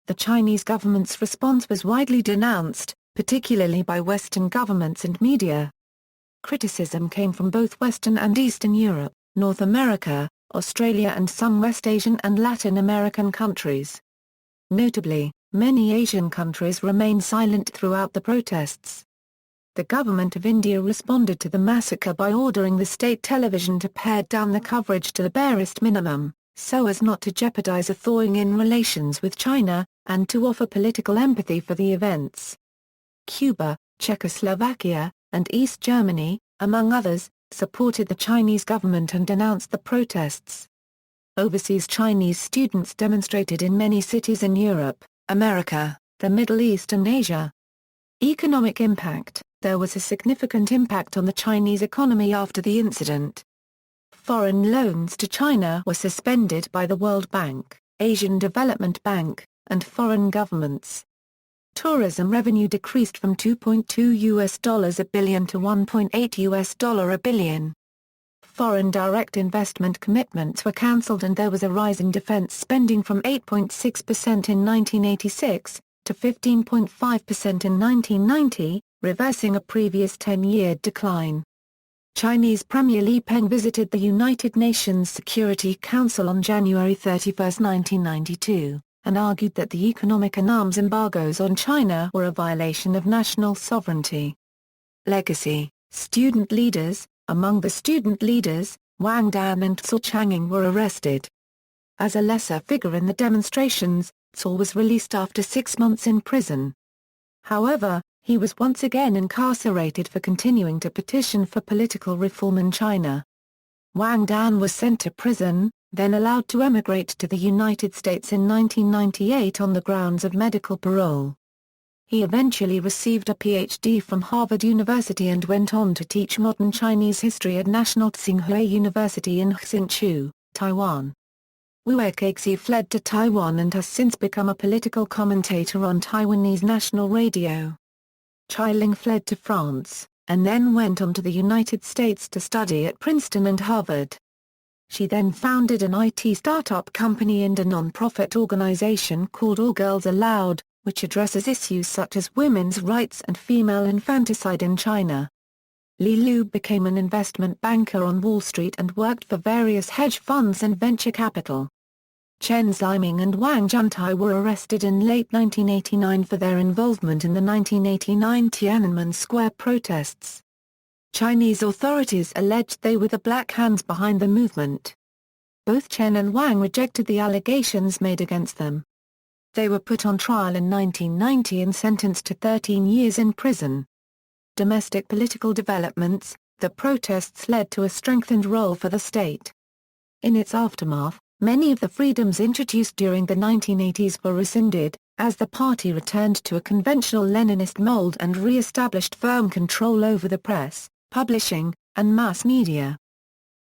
The Chinese government's response was widely denounced, particularly by Western governments and media. Criticism came from both Western and Eastern Europe, North America, Australia and some West Asian and Latin American countries. Notably, Many Asian countries remained silent throughout the protests. The government of India responded to the massacre by ordering the state television to pare down the coverage to the barest minimum, so as not to jeopardize a thawing in relations with China, and to offer political empathy for the events. Cuba, Czechoslovakia, and East Germany, among others, supported the Chinese government and denounced the protests. Overseas Chinese students demonstrated in many cities in Europe, America, the Middle East and Asia. Economic impact. There was a significant impact on the Chinese economy after the incident. Foreign loans to China were suspended by the World Bank, Asian Development Bank, and foreign governments. Tourism revenue decreased from $2.2 billion to $1.8 billion. Foreign direct investment commitments were cancelled and there was a rise in defense spending from 8.6% in 1986 to 15.5% in 1990, reversing a previous 10-year decline. Chinese Premier Li Peng visited the United Nations Security Council on January 31, 1992, and argued that the economic and arms embargoes on China were a violation of national sovereignty. Legacy. Student leaders. Among the student leaders, Wang Dan and Cao Chang'ing were arrested. As a lesser figure in the demonstrations, Cao was released after 6 months in prison. However, he was once again incarcerated for continuing to petition for political reform in China. Wang Dan was sent to prison, then allowed to emigrate to the United States in 1998 on the grounds of medical parole. He eventually received a Ph.D. from Harvard University and went on to teach modern Chinese history at National Tsinghua University in Hsinchu, Taiwan. Wu Kexi fled to Taiwan and has since become a political commentator on Taiwanese national radio. Chai Ling fled to France, and then went on to the United States to study at Princeton and Harvard. She then founded an IT startup company and a non-profit organization called All Girls Aloud, which addresses issues such as women's rights and female infanticide in China. Li Lu became an investment banker on Wall Street and worked for various hedge funds and venture capital. Chen Ziming and Wang Juntai were arrested in late 1989 for their involvement in the 1989 Tiananmen Square protests. Chinese authorities alleged they were the Black Hands behind the movement. Both Chen and Wang rejected the allegations made against them. They were put on trial in 1990 and sentenced to 13 years in prison. Domestic political developments. The protests led to a strengthened role for the state. In its aftermath, many of the freedoms introduced during the 1980s were rescinded, as the party returned to a conventional Leninist mold and re-established firm control over the press, publishing, and mass media.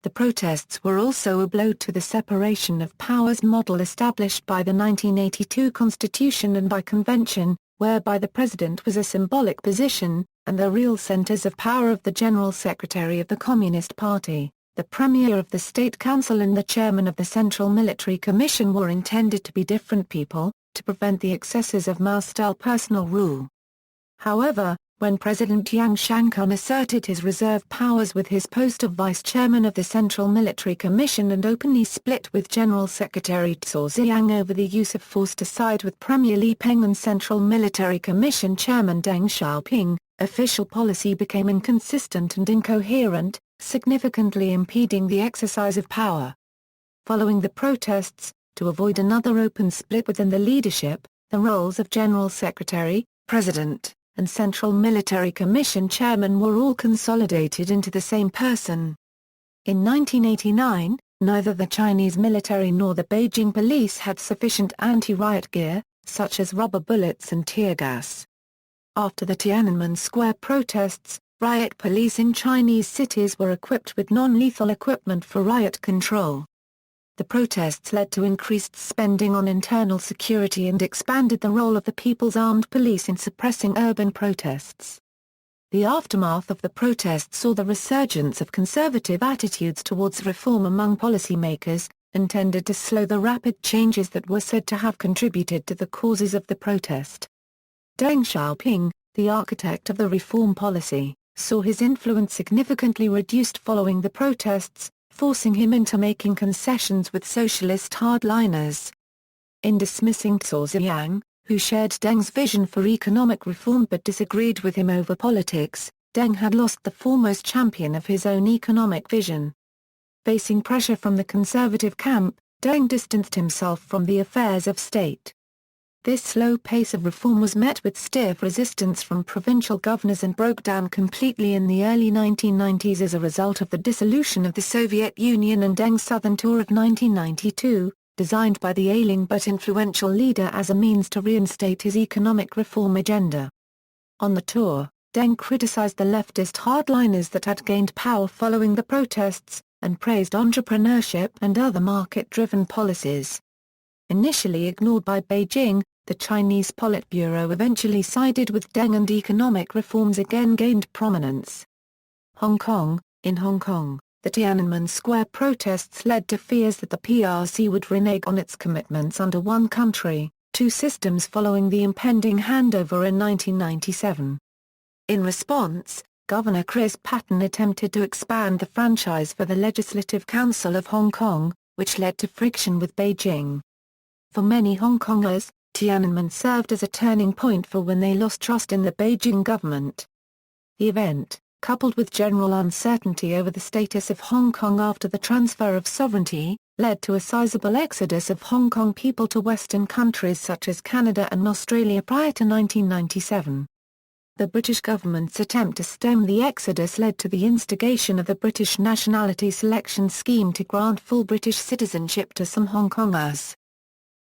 The protests were also a blow to the separation of powers model established by the 1982 Constitution and by convention, whereby the president was a symbolic position, and the real centers of power of the General Secretary of the Communist Party, the Premier of the State Council and the Chairman of the Central Military Commission were intended to be different people, to prevent the excesses of Mao-style personal rule. However, when President Yang Shangkun asserted his reserve powers with his post of Vice Chairman of the Central Military Commission and openly split with General Secretary Cao Ziyang over the use of force to side with Premier Li Peng and Central Military Commission Chairman Deng Xiaoping, official policy became inconsistent and incoherent, significantly impeding the exercise of power. Following the protests, to avoid another open split within the leadership, the roles of General Secretary, President, and Central Military Commission Chairman were all consolidated into the same person. In 1989, neither the Chinese military nor the Beijing police had sufficient anti-riot gear, such as rubber bullets and tear gas. After the Tiananmen Square protests, riot police in Chinese cities were equipped with non-lethal equipment for riot control. The protests led to increased spending on internal security and expanded the role of the People's Armed Police in suppressing urban protests. The aftermath of the protests saw the resurgence of conservative attitudes towards reform among policymakers, intended to slow the rapid changes that were said to have contributed to the causes of the protest. Deng Xiaoping, the architect of the reform policy, saw his influence significantly reduced following the protests, forcing him into making concessions with socialist hardliners. In dismissing Cao Ziyang, who shared Deng's vision for economic reform but disagreed with him over politics. Deng had lost the foremost champion of his own economic vision. Facing pressure from the conservative camp, Deng distanced himself from the affairs of state. This slow pace of reform was met with stiff resistance from provincial governors and broke down completely in the early 1990s as a result of the dissolution of the Soviet Union and Deng's Southern Tour of 1992, designed by the ailing but influential leader as a means to reinstate his economic reform agenda. On the tour, Deng criticized the leftist hardliners that had gained power following the protests, and praised entrepreneurship and other market-driven policies. Initially ignored by Beijing, the Chinese Politburo eventually sided with Deng and economic reforms again gained prominence. Hong Kong. In Hong Kong, the Tiananmen Square protests led to fears that the PRC would renege on its commitments under one country, two systems following the impending handover in 1997. In response, Governor Chris Patten attempted to expand the franchise for the Legislative Council of Hong Kong, which led to friction with Beijing. For many Hong Kongers, Tiananmen served as a turning point for when they lost trust in the Beijing government. The event, coupled with general uncertainty over the status of Hong Kong after the transfer of sovereignty, led to a sizable exodus of Hong Kong people to Western countries such as Canada and Australia prior to 1997. The British government's attempt to stem the exodus led to the instigation of the British Nationality Selection Scheme to grant full British citizenship to some Hong Kongers.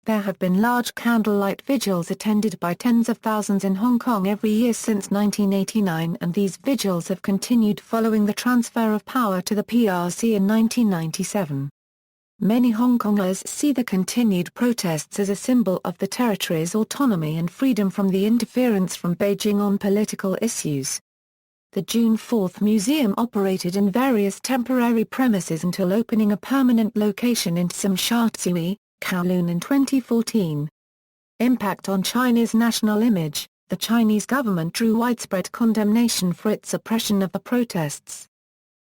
There have been large candlelight vigils attended by tens of thousands in Hong Kong every year since 1989, and these vigils have continued following the transfer of power to the PRC in 1997. Many Hong Kongers see the continued protests as a symbol of the territory's autonomy and freedom from the interference from Beijing on political issues. The June 4 Museum operated in various temporary premises until opening a permanent location in Tsim Sha Tsui, Kowloon in 2014. Impact on China's national image. The Chinese government drew widespread condemnation for its suppression of the protests.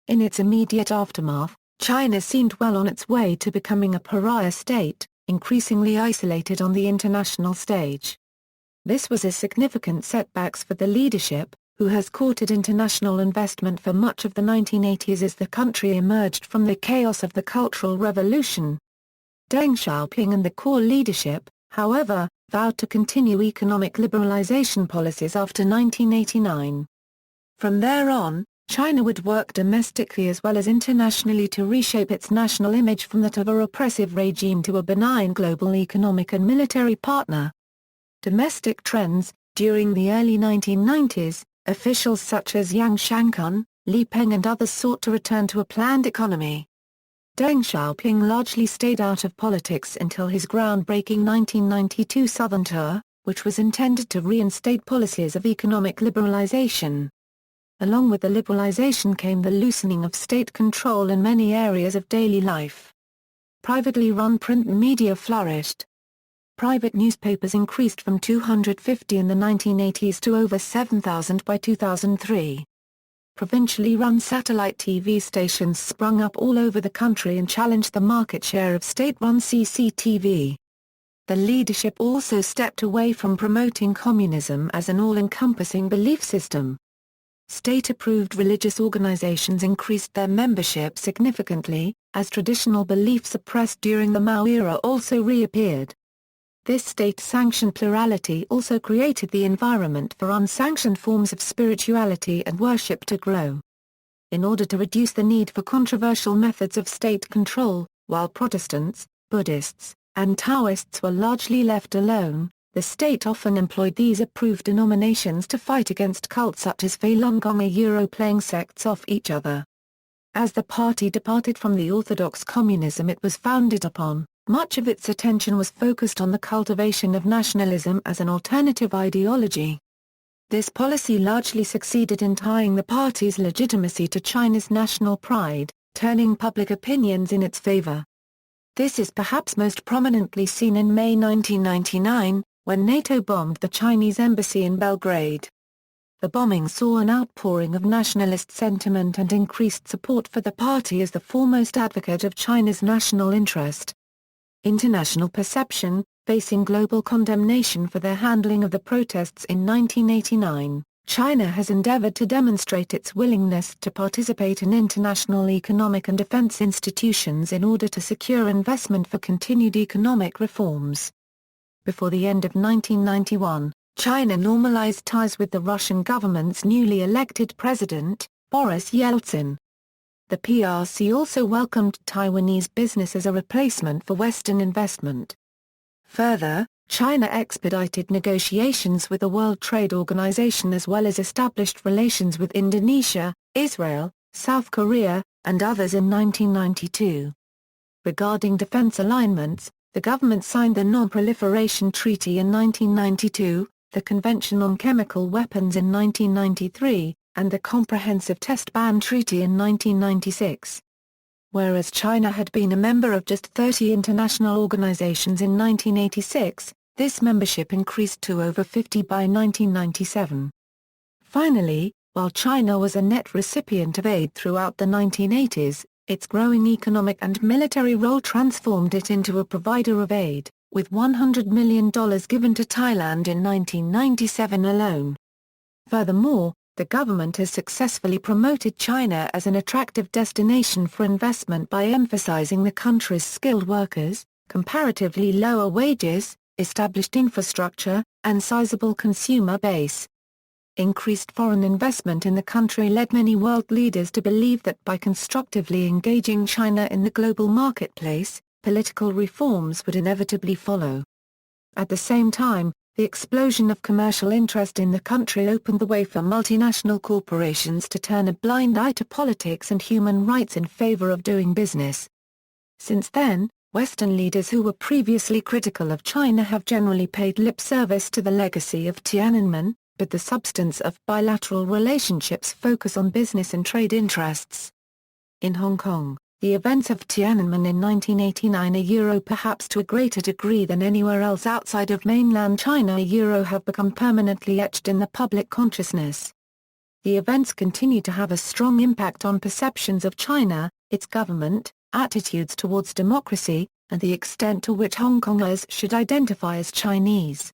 In its immediate aftermath, China seemed well on its way to becoming a pariah state, increasingly isolated on the international stage. This was a significant setback for the leadership, who has courted international investment for much of the 1980s as the country emerged from the chaos of the Cultural Revolution. Deng Xiaoping and the core leadership, however, vowed to continue economic liberalization policies after 1989. From there on, China would work domestically as well as internationally to reshape its national image from that of a repressive regime to a benign global economic and military partner. Domestic trends. During the early 1990s, officials such as Yang Shankun, Li Peng and others sought to return to a planned economy. Deng Xiaoping largely stayed out of politics until his groundbreaking 1992 Southern Tour, which was intended to reinstate policies of economic liberalization. Along with the liberalization came the loosening of state control in many areas of daily life. Privately run print media flourished. Private newspapers increased from 250 in the 1980s to over 7,000 by 2003. Provincially run satellite TV stations sprung up all over the country and challenged the market share of state-run CCTV. The leadership also stepped away from promoting communism as an all-encompassing belief system. State-approved religious organizations increased their membership significantly, as traditional beliefs suppressed during the Mao era also reappeared. This state-sanctioned plurality also created the environment for unsanctioned forms of spirituality and worship to grow. In order to reduce the need for controversial methods of state control, while Protestants, Buddhists, and Taoists were largely left alone, the state often employed these approved denominations to fight against cults such as Falun Gong, playing sects off each other. As the party departed from the orthodox communism it was founded upon, much of its attention was focused on the cultivation of nationalism as an alternative ideology. This policy largely succeeded in tying the party's legitimacy to China's national pride, turning public opinions in its favor. This is perhaps most prominently seen in May 1999, when NATO bombed the Chinese embassy in Belgrade. The bombing saw an outpouring of nationalist sentiment and increased support for the party as the foremost advocate of China's national interest. International perception, facing global condemnation for their handling of the protests in 1989, China has endeavored to demonstrate its willingness to participate in international economic and defense institutions in order to secure investment for continued economic reforms. Before the end of 1991, China normalized ties with the Russian government's newly elected president, Boris Yeltsin. The PRC also welcomed Taiwanese business as a replacement for Western investment. Further, China expedited negotiations with the World Trade Organization as well as established relations with Indonesia, Israel, South Korea, and others in 1992. Regarding defense alignments, the government signed the Non-Proliferation Treaty in 1992, the Convention on Chemical Weapons in 1993, and the Comprehensive Test Ban Treaty in 1996. Whereas China had been a member of just 30 international organizations in 1986, this membership increased to over 50 by 1997. Finally, while China was a net recipient of aid throughout the 1980s, its growing economic and military role transformed it into a provider of aid, with $100 million given to Thailand in 1997 alone. Furthermore, the government has successfully promoted China as an attractive destination for investment by emphasizing the country's skilled workers, comparatively lower wages, established infrastructure, and sizable consumer base. Increased foreign investment in the country led many world leaders to believe that by constructively engaging China in the global marketplace, political reforms would inevitably follow. At the same time, the explosion of commercial interest in the country opened the way for multinational corporations to turn a blind eye to politics and human rights in favor of doing business. Since then, Western leaders who were previously critical of China have generally paid lip service to the legacy of Tiananmen, but the substance of bilateral relationships focus on business and trade interests. In Hong Kong, the events of Tiananmen in 1989 perhaps to a greater degree than anywhere else outside of mainland China have become permanently etched in the public consciousness. The events continue to have a strong impact on perceptions of China, its government, attitudes towards democracy, and the extent to which Hong Kongers should identify as Chinese.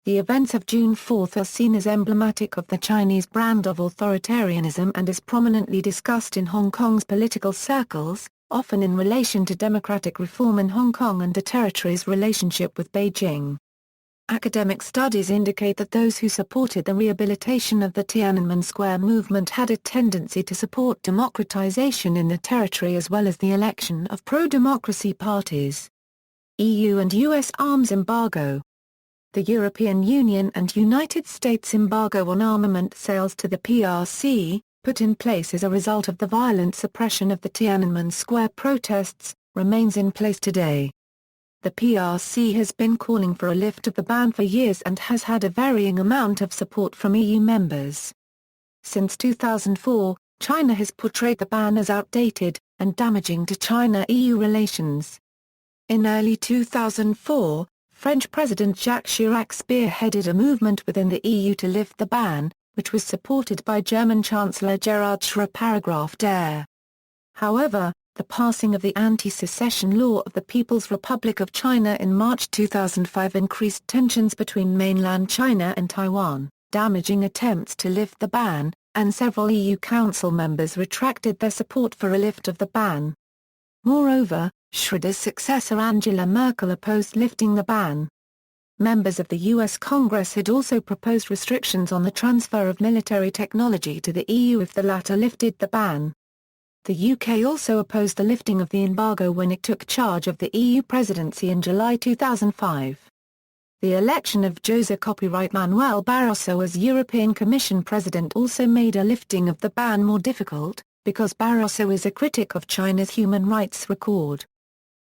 The events of June 4 are seen as emblematic of the Chinese brand of authoritarianism and is prominently discussed in Hong Kong's political circles, often in relation to democratic reform in Hong Kong and the territory's relationship with Beijing. Academic studies indicate that those who supported the rehabilitation of the Tiananmen Square movement had a tendency to support democratization in the territory as well as the election of pro-democracy parties. EU and US arms embargo. The European Union and United States embargo on armament sales to the PRC, put in place as a result of the violent suppression of the Tiananmen Square protests, remains in place today. The PRC has been calling for a lift of the ban for years and has had a varying amount of support from EU members. Since 2004, China has portrayed the ban as outdated and damaging to China-EU relations. In early 2004, French President Jacques Chirac spearheaded a movement within the EU to lift the ban, which was supported by German Chancellor Gerhard Schröder. However, the passing of the anti-secession law of the People's Republic of China in March 2005 increased tensions between mainland China and Taiwan, damaging attempts to lift the ban, and several EU Council members retracted their support for a lift of the ban. Moreover, Schröder's successor Angela Merkel opposed lifting the ban. Members of the U.S. Congress had also proposed restrictions on the transfer of military technology to the EU if the latter lifted the ban. The UK also opposed the lifting of the embargo when it took charge of the EU presidency in July 2005. The election of José Copyright Manuel Barroso as European Commission President also made a lifting of the ban more difficult, because Barroso is a critic of China's human rights record.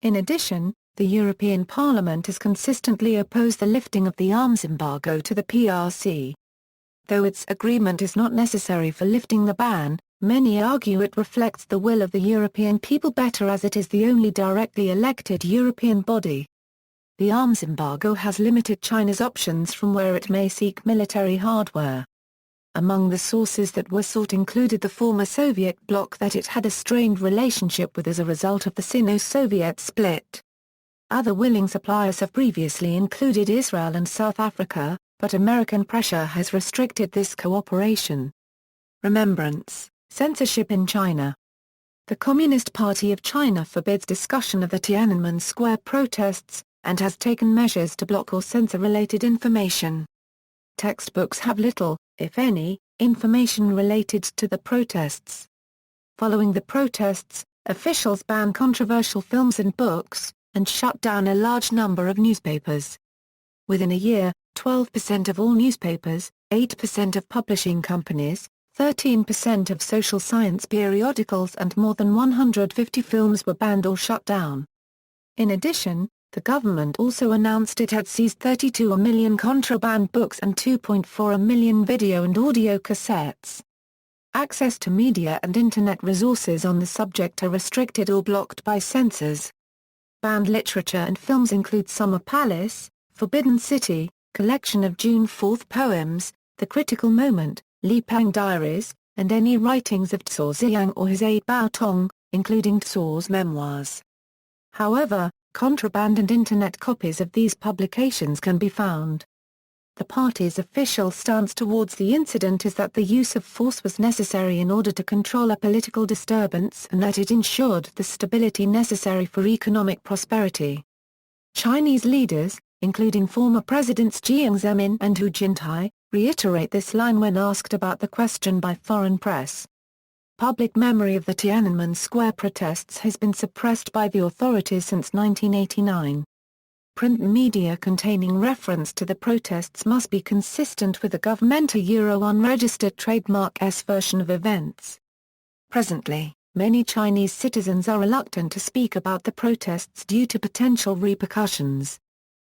In addition, the European Parliament has consistently opposed the lifting of the arms embargo to the PRC. Though its agreement is not necessary for lifting the ban, many argue it reflects the will of the European people better as it is the only directly elected European body. The arms embargo has limited China's options from where it may seek military hardware. Among the sources that were sought included the former Soviet bloc that it had a strained relationship with as a result of the Sino-Soviet split. Other willing suppliers have previously included Israel and South Africa, but American pressure has restricted this cooperation. Remembrance, censorship in China. The Communist Party of China forbids discussion of the Tiananmen Square protests, and has taken measures to block or censor related information. Textbooks have little, if any, information related to the protests. Following the protests, officials banned controversial films and books, and shut down a large number of newspapers. Within a year, 12% of all newspapers, 8% of publishing companies, 13% of social science periodicals and more than 150 films were banned or shut down. In addition, the government also announced it had seized 32 million contraband books and 2.4 million video and audio cassettes. Access to media and Internet resources on the subject are restricted or blocked by censors. Banned literature and films include Summer Palace, Forbidden City, collection of June 4 poems, The Critical Moment, Li Pang Diaries, and any writings of Cao Ziyang or his aide Bao Tong, including Cao's memoirs. However, contraband and Internet copies of these publications can be found. The party's official stance towards the incident is that the use of force was necessary in order to control a political disturbance and that it ensured the stability necessary for economic prosperity. Chinese leaders, including former presidents Jiang Zemin and Hu Jintao, reiterate this line when asked about the question by foreign press. Public memory of the Tiananmen Square protests has been suppressed by the authorities since 1989. Print media containing reference to the protests must be consistent with the government-unregistered trademark S version of events. Presently, many Chinese citizens are reluctant to speak about the protests due to potential repercussions.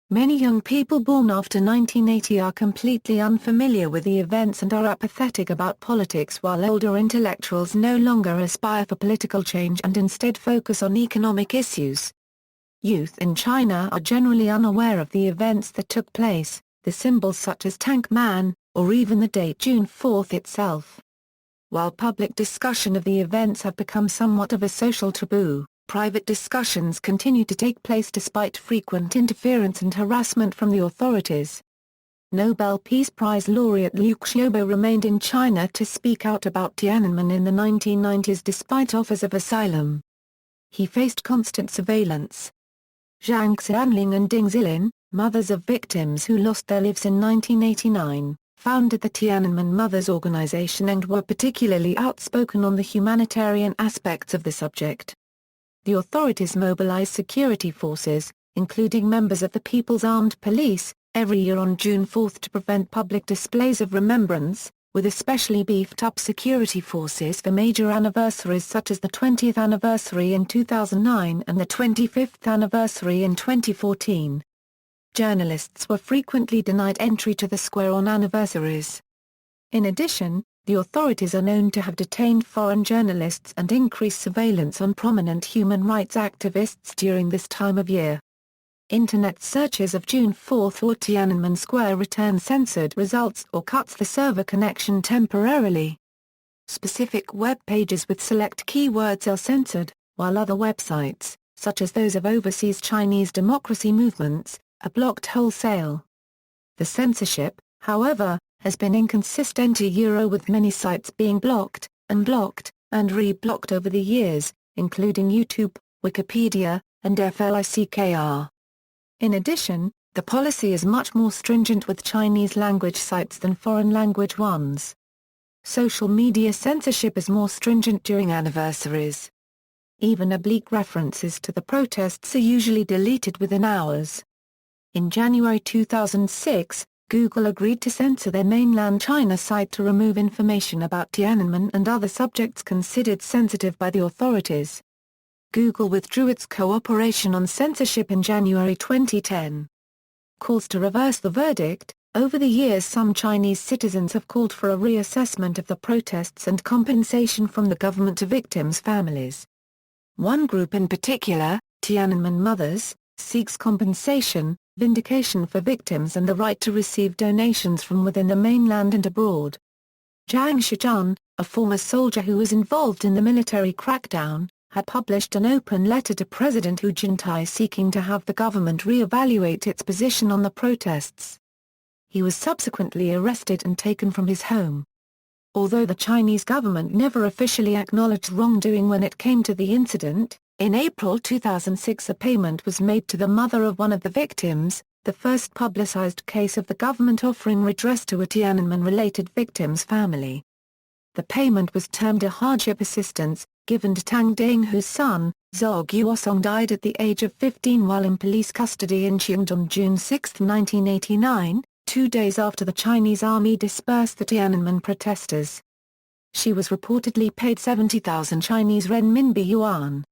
Many young people born after 1980 are completely unfamiliar with the events and are apathetic about politics, while older intellectuals no longer aspire for political change and instead focus on economic issues. Youth in China are generally unaware of the events that took place, the symbols such as Tank Man, or even the date June 4 itself. While public discussion of the events have become somewhat of a social taboo, private discussions continue to take place despite frequent interference and harassment from the authorities. Nobel Peace Prize laureate Liu Xiaobo remained in China to speak out about Tiananmen in the 1990s despite offers of asylum. He faced constant surveillance. Zhang Xianling and Ding Zilin, mothers of victims who lost their lives in 1989, founded the Tiananmen Mothers Organization and were particularly outspoken on the humanitarian aspects of the subject. The authorities mobilize security forces, including members of the People's Armed Police, every year on June 4 to prevent public displays of remembrance, with especially beefed-up security forces for major anniversaries such as the 20th anniversary in 2009 and the 25th anniversary in 2014. Journalists were frequently denied entry to the square on anniversaries. In addition, the authorities are known to have detained foreign journalists and increased surveillance on prominent human rights activists during this time of year. Internet searches of June 4 or Tiananmen Square return censored results or cuts the server connection temporarily. Specific web pages with select keywords are censored, while other websites, such as those of overseas Chinese democracy movements, are blocked wholesale. The censorship, however, has been inconsistent with many sites being blocked, unblocked, and re-blocked over the years, including YouTube, Wikipedia, and FLICKR. In addition, the policy is much more stringent with Chinese-language sites than foreign-language ones. Social media censorship is more stringent during anniversaries. Even oblique references to the protests are usually deleted within hours. In January 2006, Google agreed to censor their mainland China site to remove information about Tiananmen and other subjects considered sensitive by the authorities. Google withdrew its cooperation on censorship in January 2010. Calls to reverse the verdict. Over the years, some Chinese citizens have called for a reassessment of the protests and compensation from the government to victims' families. One group in particular, Tiananmen Mothers, seeks compensation, vindication for victims and the right to receive donations from within the mainland and abroad. Zhang Shijun, a former soldier who was involved in the military crackdown, had published an open letter to President Hu Jintao seeking to have the government re-evaluate its position on the protests. He was subsequently arrested and taken from his home. Although the Chinese government never officially acknowledged wrongdoing when it came to the incident, in April 2006 a payment was made to the mother of one of the victims, the first publicized case of the government offering redress to a Tiananmen-related victim's family. The payment was termed a hardship assistance, given to Tang Ding, whose son, Zhou Guosong, died at the age of 15 while in police custody in Xiongdu on June 6, 1989, 2 days after the Chinese army dispersed the Tiananmen protesters. She was reportedly paid 70,000 Chinese renminbi yuan.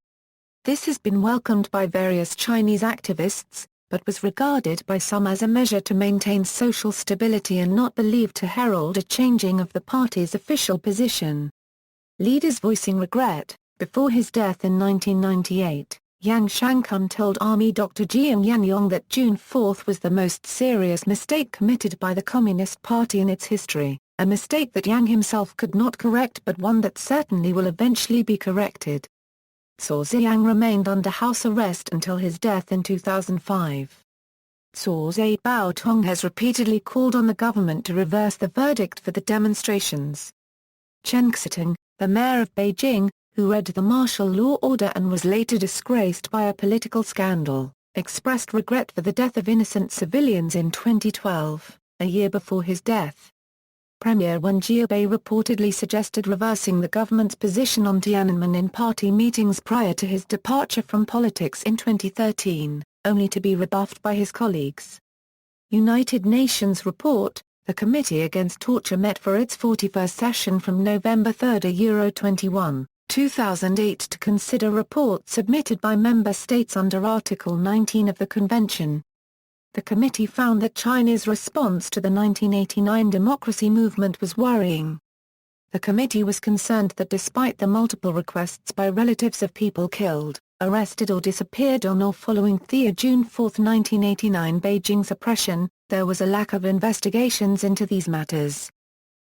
This has been welcomed by various Chinese activists, but was regarded by some as a measure to maintain social stability and not believed to herald a changing of the party's official position. Leaders voicing regret. Before his death in 1998, Yang Shankun told Army Dr. Jiang Yanyong that June 4 was the most serious mistake committed by the Communist Party in its history, a mistake that Yang himself could not correct but one that certainly will eventually be corrected. Cao Ziyang remained under house arrest until his death in 2005. Cao Zhibaotong has repeatedly called on the government to reverse the verdict for the demonstrations. Chen Xiting, the mayor of Beijing, who read the martial law order and was later disgraced by a political scandal, expressed regret for the death of innocent civilians in 2012, a year before his death. Premier Wen Jiabei reportedly suggested reversing the government's position on Tiananmen in party meetings prior to his departure from politics in 2013, only to be rebuffed by his colleagues. United Nations report, the Committee Against Torture met for its 41st session from November 3, 21, 2008 to consider reports submitted by member states under Article 19 of the Convention. The committee found that China's response to the 1989 democracy movement was worrying. The committee was concerned that despite the multiple requests by relatives of people killed, arrested or disappeared on or following the June 4, 1989 Beijing suppression, there was a lack of investigations into these matters.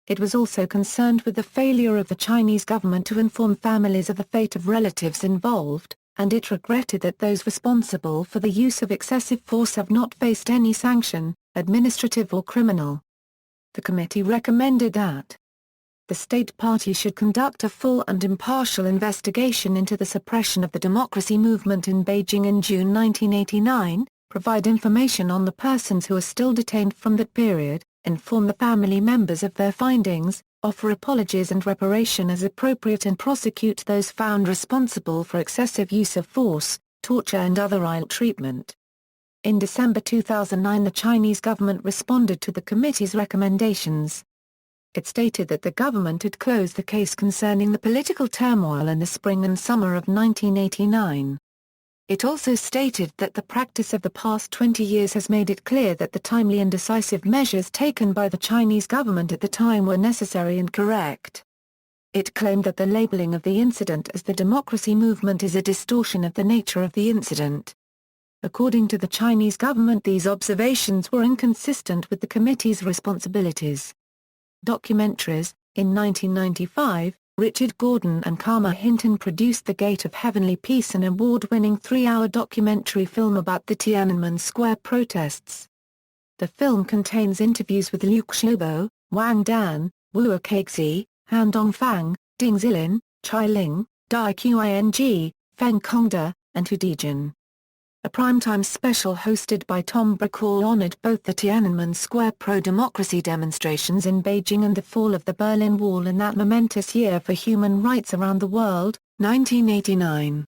It was also concerned with the failure of the Chinese government to inform families of the fate of relatives involved, and it regretted that those responsible for the use of excessive force have not faced any sanction, administrative or criminal. The committee recommended that the state party should conduct a full and impartial investigation into the suppression of the democracy movement in Beijing in June 1989, provide information on the persons who are still detained from that period, inform the family members of their findings, offer apologies and reparation as appropriate and prosecute those found responsible for excessive use of force, torture and other ill treatment. In December 2009 the Chinese government responded to the committee's recommendations. It stated that the government had closed the case concerning the political turmoil in the spring and summer of 1989. It also stated that the practice of the past 20 years has made it clear that the timely and decisive measures taken by the Chinese government at the time were necessary and correct. It claimed that the labeling of the incident as the democracy movement is a distortion of the nature of the incident. According to the Chinese government, these observations were inconsistent with the committee's responsibilities. Documentaries. In 1995, Richard Gordon and Karma Hinton produced The Gate of Heavenly Peace, an award-winning 3-hour documentary film about the Tiananmen Square protests. The film contains interviews with Liu Xiaobo, Wang Dan, Wu Keixi, Han Dongfang, Ding Zilin, Chai Ling, Dai Qing, Feng Congda, and Hu Dijin. A primetime special hosted by Tom Brokaw honored both the Tiananmen Square pro-democracy demonstrations in Beijing and the fall of the Berlin Wall in that momentous year for human rights around the world, 1989.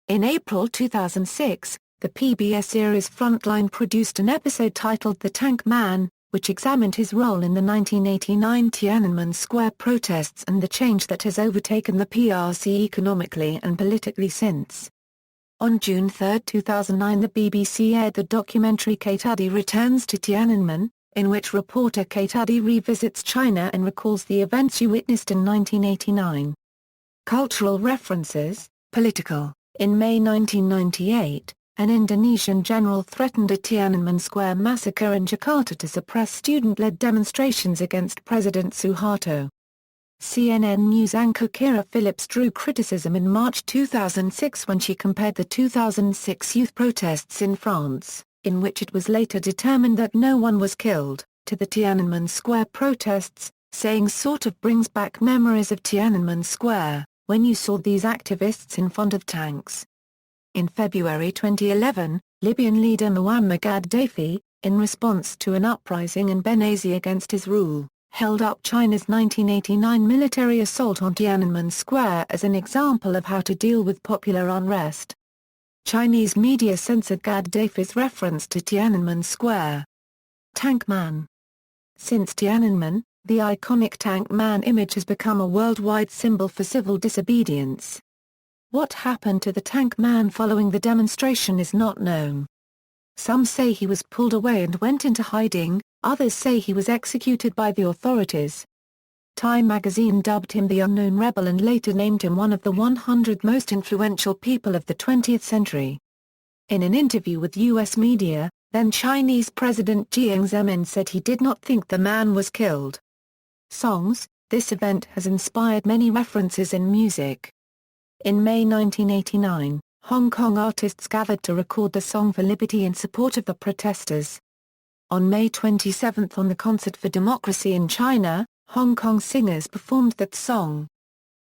In April 2006, the PBS series Frontline produced an episode titled The Tank Man, which examined his role in the 1989 Tiananmen Square protests and the change that has overtaken the PRC economically and politically since. On June 3, 2009 the BBC aired the documentary Kate Addy Returns to Tiananmen, in which reporter Kate Addy revisits China and recalls the events she witnessed in 1989. Cultural references. Political. In May 1998, an Indonesian general threatened a Tiananmen Square massacre in Jakarta to suppress student-led demonstrations against President Suharto. CNN News anchor Kira Phillips drew criticism in March 2006 when she compared the 2006 youth protests in France, in which it was later determined that no one was killed, to the Tiananmen Square protests, saying sort of brings back memories of Tiananmen Square, when you saw these activists in front of tanks. In February 2011, Libyan leader Muammar Gaddafi, in response to an uprising in Benghazi against his rule, held up China's 1989 military assault on Tiananmen Square as an example of how to deal with popular unrest. Chinese media censored Gaddafi's reference to Tiananmen Square. Tank Man. Since Tiananmen, the iconic Tank Man image has become a worldwide symbol for civil disobedience. What happened to the Tank Man following the demonstration is not known. Some say he was pulled away and went into hiding, others say he was executed by the authorities. Time magazine dubbed him the Unknown Rebel and later named him one of the 100 most influential people of the 20th century. In an interview with U.S. media, then Chinese President Jiang Zemin said he did not think the man was killed. Songs. This event has inspired many references in music. In May 1989, Hong Kong artists gathered to record the song for liberty in support of the protesters. On May 27 on the Concert for Democracy in China, Hong Kong singers performed that song.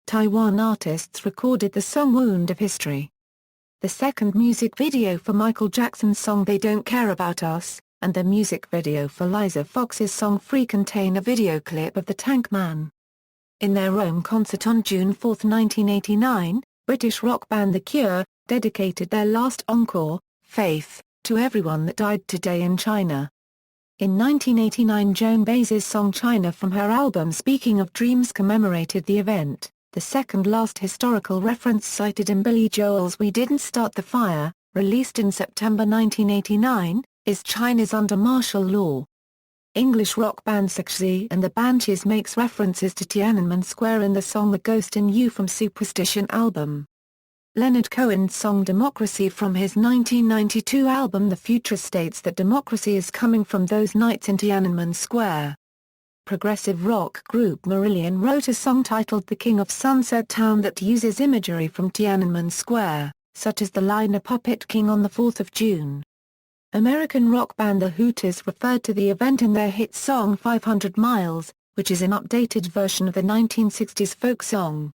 Taiwan artists recorded the song Wound of History. The second music video for Michael Jackson's song They Don't Care About Us, and the music video for Liza Fox's song Free contain a video clip of the Tank Man. In their Rome concert on June 4, 1989, British rock band The Cure dedicated their last encore, Faith, to everyone that died today in China. In 1989 Joan Baez's song China from her album Speaking of Dreams commemorated the event. The second last historical reference cited in Billy Joel's We Didn't Start the Fire, released in September 1989, is China's Under Martial Law. English rock band Siouxsie and the Banshees makes references to Tiananmen Square in the song The Ghost in You from Superstition album. Leonard Cohen's song Democracy from his 1992 album The Future states that democracy is coming from those nights in Tiananmen Square. Progressive rock group Marillion wrote a song titled The King of Sunset Town that uses imagery from Tiananmen Square, such as the line A Puppet King on the 4th of June. American rock band The Hooters referred to the event in their hit song 500 Miles, which is an updated version of the 1960s folk song.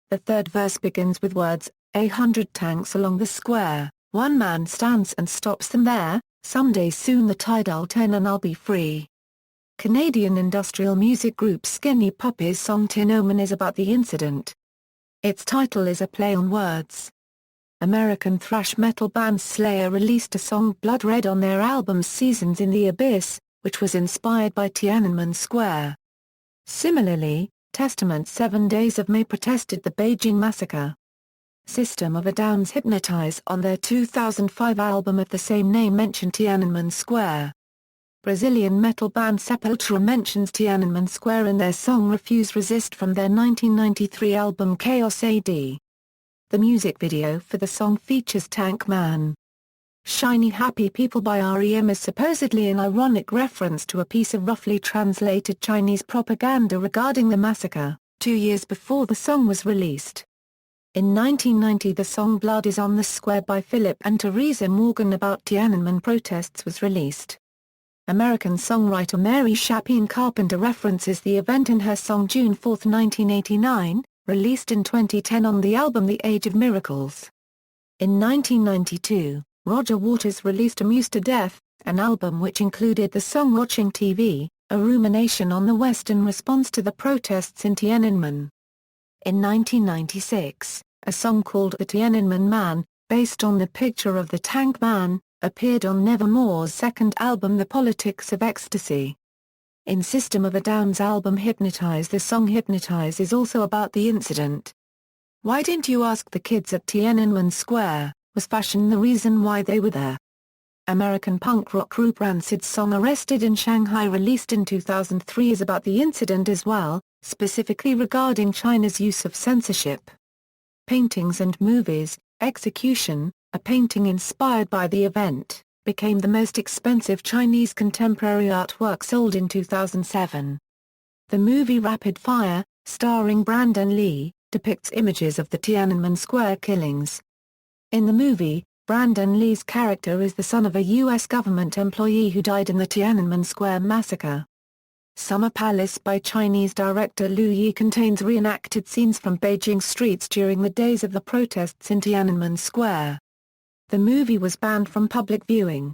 The third verse begins with words, 100 tanks along the square, one man stands and stops them there, someday soon the tide'll turn and I'll be free. Canadian industrial music group Skinny Puppy's song Tin Omen is about the incident. Its title is a play on words. American thrash metal band Slayer released a song Blood Red on their album Seasons in the Abyss, which was inspired by Tiananmen Square. Similarly, Testament 7 Days of May protested the Beijing massacre. System of a Down's Hypnotize on their 2005 album of the same name mentioned Tiananmen Square. Brazilian metal band Sepultura mentions Tiananmen Square in their song Refuse Resist from their 1993 album Chaos AD. The music video for the song features Tank Man. Shiny Happy People by REM is supposedly an ironic reference to a piece of roughly translated Chinese propaganda regarding the massacre, 2 years before the song was released. In 1990 the song Blood is on the Square by Philip and Teresa Morgan about Tiananmen protests was released. American songwriter Mary Chapin Carpenter references the event in her song June 4, 1989, released in 2010 on the album The Age of Miracles. In 1992, Roger Waters released Amused to Death, an album which included the song Watching TV, a rumination on the West in response to the protests in Tiananmen. In 1996, a song called The Tiananmen Man, based on the picture of the Tank Man, appeared on Nevermore's second album The Politics of Ecstasy. In System of a Down's album Hypnotize the song Hypnotize is also about the incident. Why Didn't You Ask the Kids at Tiananmen Square, was fashion the reason why they were there. American punk rock group Rancid's song Arrested in Shanghai released in 2003 is about the incident as well, specifically regarding China's use of censorship. Paintings and movies. Execution, a painting inspired by the event, became the most expensive Chinese contemporary artwork sold in 2007. The movie Rapid Fire, starring Brandon Lee, depicts images of the Tiananmen Square killings. In the movie, Brandon Lee's character is the son of a U.S. government employee who died in the Tiananmen Square Massacre. Summer Palace by Chinese director Liu Yi contains reenacted scenes from Beijing streets during the days of the protests in Tiananmen Square. The movie was banned from public viewing.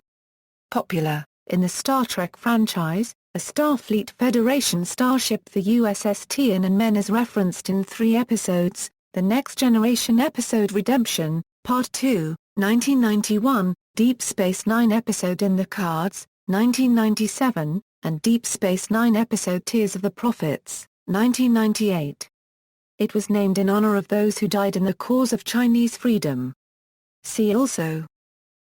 Popular, in the Star Trek franchise, a Starfleet Federation starship, the USS Tiananmen, is referenced in 3 episodes: the Next Generation episode Redemption, Part 2, 1991, Deep Space Nine episode In the Cards, 1997, and Deep Space Nine episode Tears of the Prophets, 1998. It was named in honor of those who died in the cause of Chinese freedom. See also: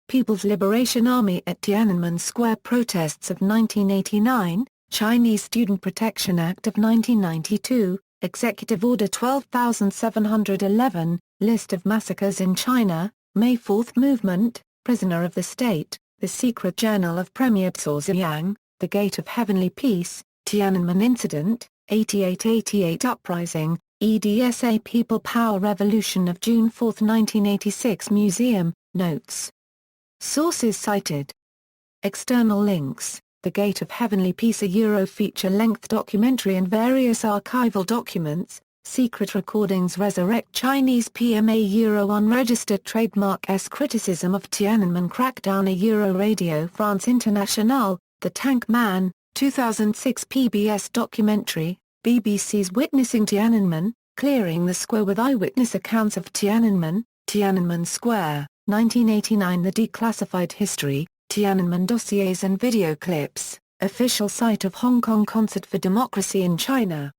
People's Liberation Army at Tiananmen Square protests of 1989, Chinese Student Protection Act of 1992, Executive Order 12711, List of Massacres in China, May 4 Movement, Prisoner of the State, The Secret Journal of Premier Zhou Ziyang, The Gate of Heavenly Peace, Tiananmen Incident, 8888 Uprising, EDSA People Power Revolution of June 4, 1986 Museum, Notes. Sources cited. External links: The Gate of Heavenly Peace, a feature-length documentary and various archival documents, Secret Recordings Resurrect Chinese PMA Unregistered Trademark S Criticism of Tiananmen Crackdown a Radio France Internationale, The Tank Man, 2006 PBS documentary, BBC's Witnessing Tiananmen, Clearing the Square with Eyewitness Accounts of Tiananmen, Tiananmen Square, 1989. The Declassified History, Tiananmen Dossiers and Video Clips, official site of Hong Kong Concert for Democracy in China.